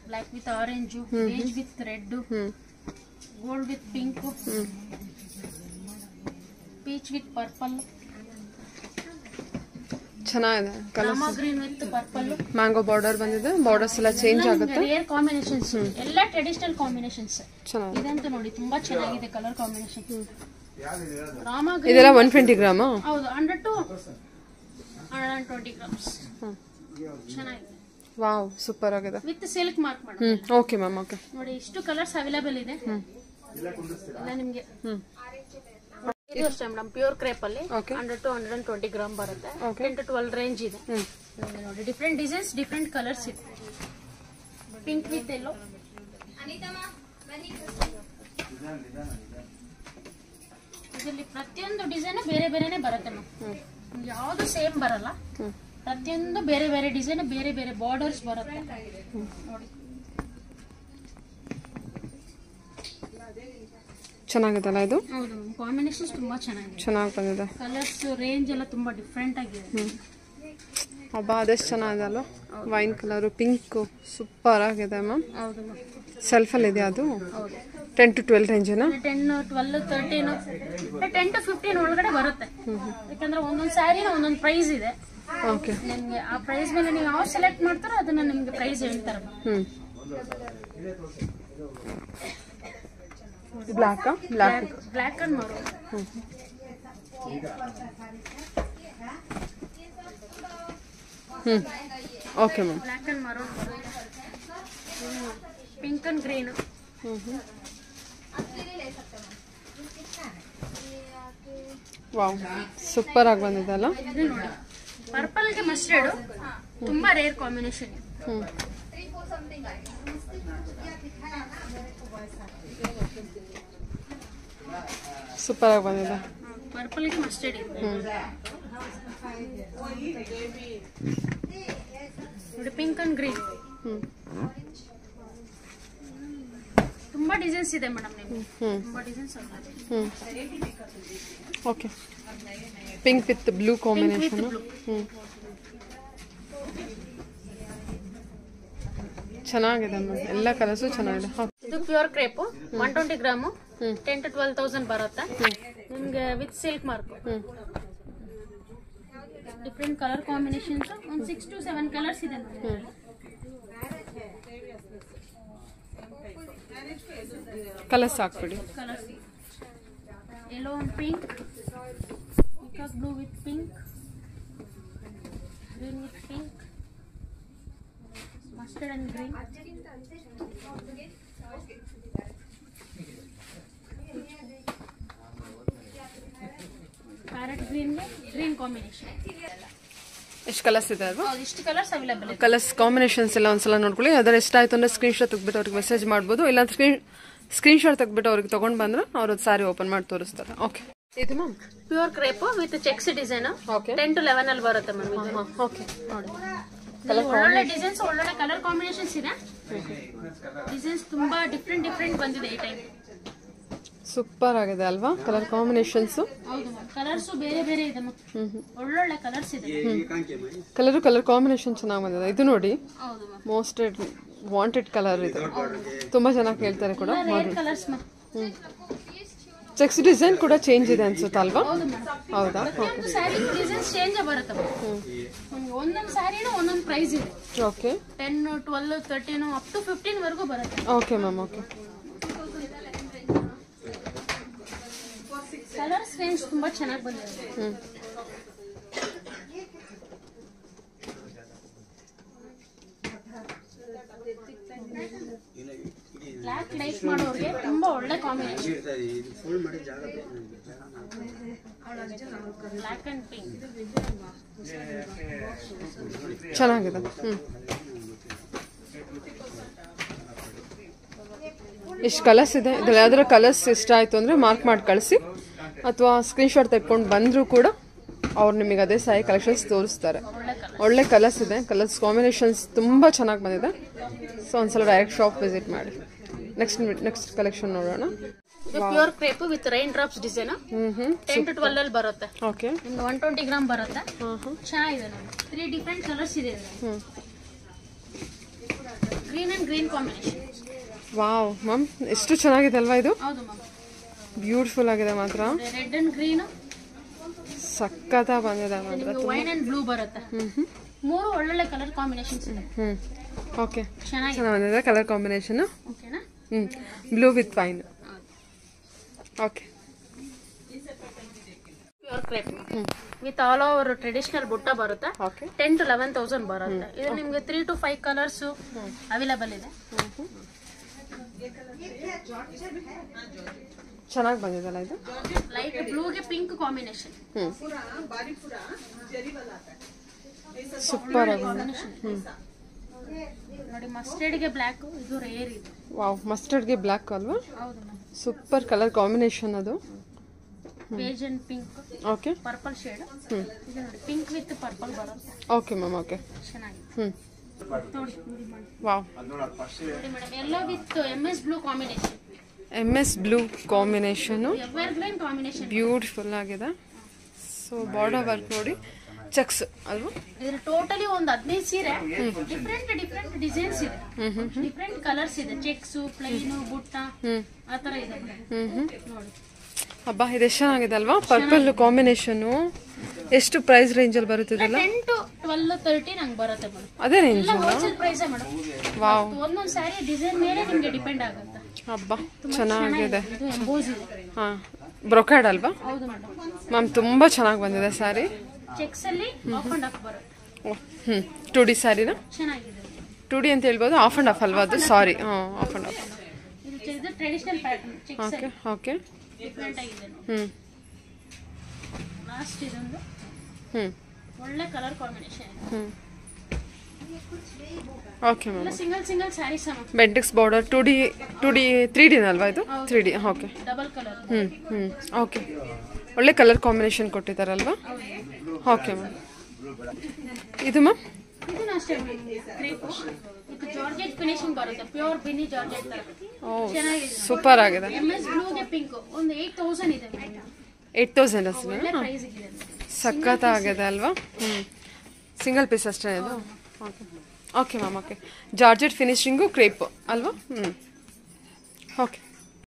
Black with orange, beige with red, gold with pink, peach with purple, ಚೆನ್ನಾಗಿದೆ. ರಾಮಾ green with purple. Mango border ಬಂದಿದೆ. ಬಾರ್ಡರ್ಸ್ ಎಲ್ಲ ಚೇಂಜ್ ಆಗುತ್ತೆ. ರೇರ್ ಕಾಂಬಿನೇಷನ್ಸ್, ಎಲ್ಲ ಟ್ರೆಡಿಷನಲ್ ಕಾಂಬಿನೇಷನ್ಸ್. ಚೆನ್ನಾಗಿದೆ. ಇದಂತೂ ನೋಡಿ ತುಂಬಾ ಚೆನ್ನಾಗಿದೆ ಕಲರ್ ಕಾಂಬಿನೇಷನ್. ರಾಮಾ ಗ್ರೀನ್ ಇದೆಲ್ಲ 120 ಗ್ರಾಮ್? ಹೌದು, 100 to 120 ಗ್ರಾಮ್ಸ್. ಚೆನ್ನಾಗಿದೆ. ವಾವ್, ಸೂಪರ್ ಆಗಿದೆ. ವಿತ್ ಸಿಲ್ಕ್ ಮಾರ್ಕ್ ಮಾಡಿ. Okay ma'am, okay. ನೋಡಿ, ಇಷ್ಟು ಕಲರ್ಸ್ ಅವೈಲೇಬಲ್ ಇದೆ. ಎಲ್ಲ ನಿಮಗೆ ಇದು ಅಷ್ಟೇ ಮೇಡಮ್, ಪ್ಯೂರ್ ಕ್ರೇಪ್ ಅಲ್ಲಿ 100 to 120 ಗ್ರಾಮ್ ಬರುತ್ತೆ. 10 to 12 ರೇಂಜ್ ಇದೆ. ನೋಡಿ, ಡಿಫ್ರೆಂಟ್ ಡಿಸೈನ್ಸ್, ಡಿಫ್ರೆಂಟ್ ಕಲರ್ಸ್ ಇದೆ. ಪಿಂಕ್ ವಿತ್ ಎಲ್ಲೋ. ಇದರಲ್ಲಿ ಪ್ರತಿಯೊಂದು ಡಿಸೈನ್ ಬೇರೆ ಬೇರೆನೆ ಬರುತ್ತೆ ಮ್ಯಾಮ್. ಯಾವುದು ಸೇಮ್ ಬರಲ್ಲ. ಪ್ರತಿಯೊಂದು ಬೇರೆ ಬೇರೆ ಡಿಸೈನ್, ಬೇರೆ ಬೇರೆ ಬಾರ್ಡರ್ಸ್ ಬರುತ್ತೆ. ನೋಡಿ, ಚೆನ್ನಾಗಿದೆಲ್ಲ ಇದು? ಹೌದು, ಕಾಂಬಿನೇಷನ್ಸ್ ತುಂಬಾ ಚೆನ್ನಾಗಿದೆ. ಚೆನ್ನಾಗಿ ಬಂದಿದೆ. ಕಲರ್ಸ್ ರೇಂಜ್ ಎಲ್ಲ ತುಂಬಾ ಡಿಫ್ರೆಂಟ್ ಆಗಿದೆ. ಹಬ್ಬ ಅದೆಷ್ಟು ಚೆನ್ನಾಗಿದೆ ಅಲ್ವಾ? ವೈನ್ ಕಲರು, ಪಿಂಕು, ಸೂಪರ್ ಆಗಿದೆ ಮ್ಯಾಮ್. ಹೌದು, ಸೆಲ್ಫಲ್ಲಿ ಇದೆ ಅದು? ಹೌದು. 10 to 12 ರೇಂಜೇನಾ? 10, 12, 13, 10 to 15 ಒಳಗಡೆ ಬರುತ್ತೆ. ಯಾಕಂದ್ರೆ ಒಂದೊಂದು ಸ್ಯಾರಿನ ಒಂದೊಂದು ಪ್ರೈಸ್ ಇದೆ. ಓಕೆ, ನಿಮಗೆ ಆ ಪ್ರೈಸ್ ಮೇಲೆ ನೀವು ಯಾವ ಸೆಲೆಕ್ಟ್ ಮಾಡ್ತಾರೋ ಅದನ್ನ ನಿಮ್ಗೆ ಪ್ರೈಸ್ ಹೇಳ್ತಾರೆ. Black and maroon. Okay ma'am. Black and maroon, pink and green. Wow, super ಆಗಿ ಬಂದಿದೆ ಅಲ್ಲ? ಇದು ನೋಡಿ, ಪರ್ಪಲ್ಗೆ ಮಸ್ಟರ್ಡ್ ತುಂಬಾ ರೇರ್ ಕಾಂಬಿನೇಷನ್. ಸೂಪರ್ ಆಗಿ ಬಂದಿದೆ. ಪರ್ಪಲ್ಗೆ ಮಸ್ಟರ್ಡ್ ಇದೆ ನೋಡಿ, ಪಿಂಕ್ ಅಂಡ್ ಗ್ರೀನ್. ತುಂಬಾ ಡಿಸೈನ್ಸ್ ಇದೆ ಮೇಡಮ್. ನಿಮಗೆ ತುಂಬಾ designs okay, pink with blue combination. ಚೆನ್ನಾಗಿದೆ ಮ್ಯಾಮ್, ಎಲ್ಲ ಕಲರ್ಸು ಚೆನ್ನಾಗಿದೆ. ಇದು ಪ್ಯೂರ್ ಕ್ರೇಪ್, 120 ಗ್ರಾಮ್, 10 to 12,000 ಬರುತ್ತೆ ನಿಮ್ಗೆ. With silk mark. Different colour combinations, ಒಂದು 6 to 7 ಕಲರ್ಸ್ ಇದೆ. ಕಲರ್ಸ್ ಹಾಕ್ಬಿಡಿ. Colours yellow and pink, peacock blue with pink, green with pink, mustard and green, parrot ಗ್ರೀನ್ಗೆ ಗ್ರೀನ್ ಕಾಂಬಿನೇಷನ್. ಎಷ್ಟು colours ಇದೆ ಅಲ್ವಾ? ಇಷ್ಟು ಕಲರ್ಸ್ ಅವೈಲೇಬಲ್ ಇದೆ. ಕಲರ್ಸ್ ಕಾಂಬಿನೇಷನ್ಸ್ ಎಲ್ಲ ಒಂದ್ಸಲ ನೋಡ್ಕೊಳ್ಳಿ. ಅದರ ಎಷ್ಟಾಯ್ತು ಅಂದ್ರೆ ಸ್ಕ್ರೀನ್ಶಾಟ್ ತೆಗ್ಬಿಟ್ಟು ಅವ್ರಿಗೆ ಮೆಸೇಜ್ ಮಾಡ್ಬೋದು. ಇಲ್ಲ ಸ್ಕ್ರೀನ್ಶಾಟ್ ತೆಗ್ಬಿಟ್ಟು ಅವ್ರಿಗೆ ತಗೊಂಡ್ ಬಂದ್ರೆ ಅವ್ರ ಸಾರಿ ಓಪನ್ ಮಾಡಿ ತೋರಿಸ್ತಾರೆ. ಓಕೆ, ಇದು ma'am pure crepe with cheques design. Okay, 10 to 11 ಅಲ್ಲಿ ಬರುತ್ತೆ ಮ್ಯಾಮ್. ಓಕೆ, ನೋಡಿ ಒಳ್ಳೊಳ್ಳೆ ಡಿಸೈನ್ಸ್, ಒಳ್ಳೊಳ್ಳೆ ಕಲರ್ ಕಾಂಬಿನೇಷನ್ಸ್ ಇದೆ. ಡಿಸೈನ್ಸ್ ತುಂಬಾ ಡಿಫ್ರೆಂಟ್ ಬಂದಿದೆ ಈ ಟೈಮ್. ಸೂಪರ್ ಆಗಿದೆ ಅಲ್ವಾ ಕಲರ್ ಕಾಂಬಿನೇಷನ್ಸ್? ಹೌದು ಮ್ಯಾಮ್, ಕಲರ್ಸ್ ಬೇರೆ ಇದೆ ಮ್ಯಾಮ್. ಒಳ್ಳೊಳ್ಳೆ ಕಲರ್ಸ್ ಇದೆ. ಕಲರ್ ಕಾಂಬಿನೇಷನ್ ಚೆನ್ನಾಗಿ ಬಂದಿದೆ. ಇದು ನೋಡಿ, ಹೌದು ಮ್ಯಾಮ್, ಮೋಸ್ಟ್ ವಾಂಟೆಡ್ ಕಲರ್ ಇದು. ತುಂಬಾ ಚೆನ್ನಾಗಿ ಹೇಳ್ತಾರೆ ಕೂಡ. Colours ma'am. ಚೆಕ್ಸ್ ಡಿಸೈನ್ ಕೂಡ ಚೇಂಜ್ ಇದೆ ಅನ್ಸುತ್ತೆ ಅಲ್ವಾ? ಹೌದು ಮ್ಯಾಮ್. ಹೌದಾ? ಪ್ರತಿಯೊಂದು ಸ್ಯಾರಿ ಡಿಸೈನ್ಸ್ ಚೇಂಜ್ ಬರುತ್ತೆ ಮ್ಯಾಮ್. ಒಂದೊಂದು ಸ್ಯಾರಿನೂ ಒಂದೊಂದು ಪ್ರೈಸ್ ಇದೆ. ಓಕೆ, 10, 12, 13 ಅಪ್ ಟು 15 ವರೆಗೂ ಬರುತ್ತೆ. Okay ma'am. Okay, colours range ತುಂಬಾ ಚೆನ್ನಾಗಿ ಬಂದಿದೆ. ಬ್ಲಾಕ್ ಲೈಕ್ ಮಾಡೋರಿಗೆ ತುಂಬಾ ಒಳ್ಳೆ ಕಾಂಬಿನೇಷನ್. ಬ್ಲಾಕ್ ಅಂಡ್ ಪಿಂಕ್ ಚೆನ್ನಾಗಿದೆ. ಇಷ್ಟು ಕಲರ್ಸ್ ಇದೆ. ಇದ್ರಲ್ಲಿ ಯಾವ್ದಾರ ಕಲರ್ಸ್ ಇಷ್ಟ ಆಯ್ತು ಅಂದ್ರೆ ಮಾರ್ಕ್ ಮಾಡಿ ಕಳಿಸಿ, ಅಥವಾ ಸ್ಕ್ರೀನ್ಶಾಟ್ ತೆಕ್ಕೊಂಡು ಬಂದರೂ ಕೂಡ ಅವ್ರು ನಿಮಗೆ ಅದೇ ಸಾರಿ ಕಲೆಕ್ಷನ್ಸ್ ತೋರಿಸ್ತಾರೆ. ಒಳ್ಳೆ ಕಲರ್ಸ್ ಇದೆ. ಕಲರ್ಸ್ ಕಾಂಬಿನೇಷನ್ಸ್ ತುಂಬ ಚೆನ್ನಾಗಿ ಬಂದಿದೆ. ಸೊ ಒಂದ್ಸಲ ಡೈರೆಕ್ಟ್ ಶಾಪ್ ವಿಸಿಟ್ ಮಾಡಿ. ನೆಕ್ಸ್ಟ್ ಕಲೆಕ್ಷನ್ ನೋಡೋಣ. Pure crepe with rain drops design. 10 to 12 ಅಲ್ಲಿ ಬರುತ್ತೆ. ಓಕೆ, ನಿಮ್ಗೆ 120 ಗ್ರಾಮ್ ಬರುತ್ತೆ. ಚೆನ್ನಾಗಿದೆ ನೋಡಿ. 3 ಡಿಫ್ರೆಂಟ್ ಕಲರ್ಸ್ ಇದೆ. Green and green combination. Wow ma'am, ಎಷ್ಟು ಚೆನ್ನಾಗಿದೆ ಅಲ್ವಾ ಇದು? ಹೌದು ಮ್ಯಾಮ್, ಬ್ಯೂಟಿಫುಲ್ ಆಗಿದೆ ಮಾತ್ರ. ರೆಡ್ ಅಂಡ್ ಗ್ರೀನ್ ಸಕ್ಕತ್ತ ಬಂದಿದೆ ಮಾತ್ರ. ವೈನ್ ಅಂಡ್ ಬ್ಲೂ ಬರುತ್ತೆ. 3 ಒಳ್ಳೊಳ್ಳೆ ಕಲರ್ ಕಾಂಬಿನೇಷನ್ಸ್ ಇದೆ. ಓಕೆ, ಚೆನ್ನಾಗಿದೆ. ಬಂದಿದೆ ಕಲರ್ ಕಾಂಬಿನೇಷನ್. ಓಕೆನಾ? Blue with wine. Okay, pure crepe with all over traditional ಬುಟ್ಟ ಬರುತ್ತೆ. ಓಕೆ, 10 to 11,000 ಬರುತ್ತೆ. ಇದು ನಿಮ್ಗೆ 3 to 5 ಕಲರ್ಸ್ ಅವೈಲೇಬಲ್ ಇದೆ. ಚೆನ್ನಾಗಿ ಬಂದಿದಲ್ಲ ಇದು? ಲೈಟ್ ಬ್ಲೂಗೆ ಪಿಂಕ್ ಕಾಂಬಿನೇಷನ್. ಸೂಪರ್ ಆಗಿದೆ ನೋಡಿ. ಮಸ್ಟರ್ಡ್ಗೆ ಬ್ಲ್ಯಾಕ್, ಇದು ರೇರ್ ಇದೆ. ವಾವ್, ಮಸ್ಟರ್ಡ್ಗೆ ಬ್ಲ್ಯಾಕ್ ಅಲ್ವಾ? ಹೌದು ಮ್ಯಾಮ್. ಸೂಪರ್ ಕಲರ್ ಕಾಂಬಿನೇಷನ್ ಅದು. Beige and pink, okay, purple shade. ಇದು ನೋಡಿ ಪಿಂಕ್ ವಿತ್ ಪರ್ಪಲ್ ಬರುತ್ತೆ. Okay ma'am. ಓಕೆ, ಚೆನ್ನಾಗಿದೆ ನೋಡಿ. ವಾವ್, ನೋಡಿ madam, yellow with MS blue combination. MS blue combination evergreen combination. Beautiful ಆಗಿದೆ. ಸೊ ಬಾರ್ಡರ್ ವರ್ಕ್ ನೋಡಿ, checks ಅಲ್ವಾ? ಇದ್ರ ಟೋಟಲಿ ಒಂದು 15 ಸೀರೆ. ಡಿಫ್ರೆಂಟ್ ಡಿಸೈನ್ಸ್ ಇದೆ. ಡಿಫ್ರೆಂಟ್ ಕಲರ್ಸ್ ಇದೆ. ಚೆಕ್ಸ್, ಪ್ಲೈನ್, ಬುಟ್ಟ ಆ ತರ ಇದೆ ನೋಡಿ. ಹಬ್ಬ, ಇದು ಎಷ್ಟು ಚೆನ್ನಾಗಿದೆ ಅಲ್ವಾ? Purple combination. ಎಷ್ಟು ಪ್ರೈಸ್ ರೇಂಜ್ ಅಲ್ಲಿ ಬರುತ್ತಿದೆಲ್ಲ? 10 to 12, 13 ಹಂಗ್ ಬರುತ್ತೆ ಮೇಡಮ್. ಅದೇ range? Wholesale price madam. Wow, ಒಂದೊಂದು ಸ್ಯಾರಿ ಡಿಸೈನ್ ಮೇಲೆ ನಿಮ್ಗೆ ಡಿಪೆಂಡ್ ಆಗುತ್ತೆ. ಹಬ್ಬ, ಚೆನ್ನಾಗಿದೆ. ಇದು ಎಂಬೋಸ್ ಇದೆ. ಹಾ, ಬ್ರೊಕಾರ್ಡ್ ಅಲ್ವಾ? ಹೌದು ಮೇಡಮ್. ಮ್ಯಾಮ್, ತುಂಬಾ ಚೆನ್ನಾಗಿ ಬಂದಿದೆ ಸ್ಯಾರಿ. ಚೆಕ್ಸ್ ಅಲ್ಲಿ ಆಫ್ ಅಂಡ್ ಆಫ್ ಬರುತ್ತೆ. 2D ಸ್ಯಾರಿನ? ಚೆನ್ನಾಗಿದೆ. 2D ಅಂತ ಹೇಳ್ಬೋದು. ಆಫ್ ಅಂಡ್ ಆಫ್ ಅಲ್ವಾ ಅದು? Sorry, off and off. ಇದು traditional pattern. Checks okay, okay. Different ಆಗಿದೆ ನೋಡಿ. ಲಾಸ್ಟ್ ಇದೊಂದು ಒಳ್ಳೆ colour combination. Okay ma'am. Single sarees Bentex border 2D 3D ಅಲ್ವಾ ಇದು? 3D. Okay, double colour. Okay, ಒಳ್ಳೆ ಕಲರ್ ಕಾಂಬಿನೇಷನ್ ಕೊಟ್ಟಿದ್ದಾರಲ್ವಾ? Okay ma'am. ಇದು ಮ್ಯಾಮ್? ಇದನ್ನ ಅಷ್ಟೇ ಕ್ರೇಪ್ ವಿತ್ ಜಾರ್ಜೆಟ್ ಫಿನಿಶಿಂಗ್ ಬರುತ್ತೆ. ಪ್ಯೂರ್ ಬಿನಿ ಜಾರ್ಜೆಟ್ ತರ. ಚೆನ್ನಾಗಿದೆ. ಸೂಪರ್ ಆಗಿದೆ. MS ಬ್ಲೂಗೆ ಪಿಂಕ್ ಒಂದು 8,000 ಇದೆ. 8,000 ಅಷ್ಟೇ? ಒಳ್ಳೆ ಪ್ರೈಸ್ ಇದೆ. ಸಖತ್ ಆಗಿದೆ ಅಲ್ವಾ? ಸಿಂಗಲ್ ಪೀಸ್ ಅಷ್ಟೇ ಇದು? Okay, okay ma'am. Okay, georgette finishing crepe ಅಲ್ವಾ? ಓಕೆ.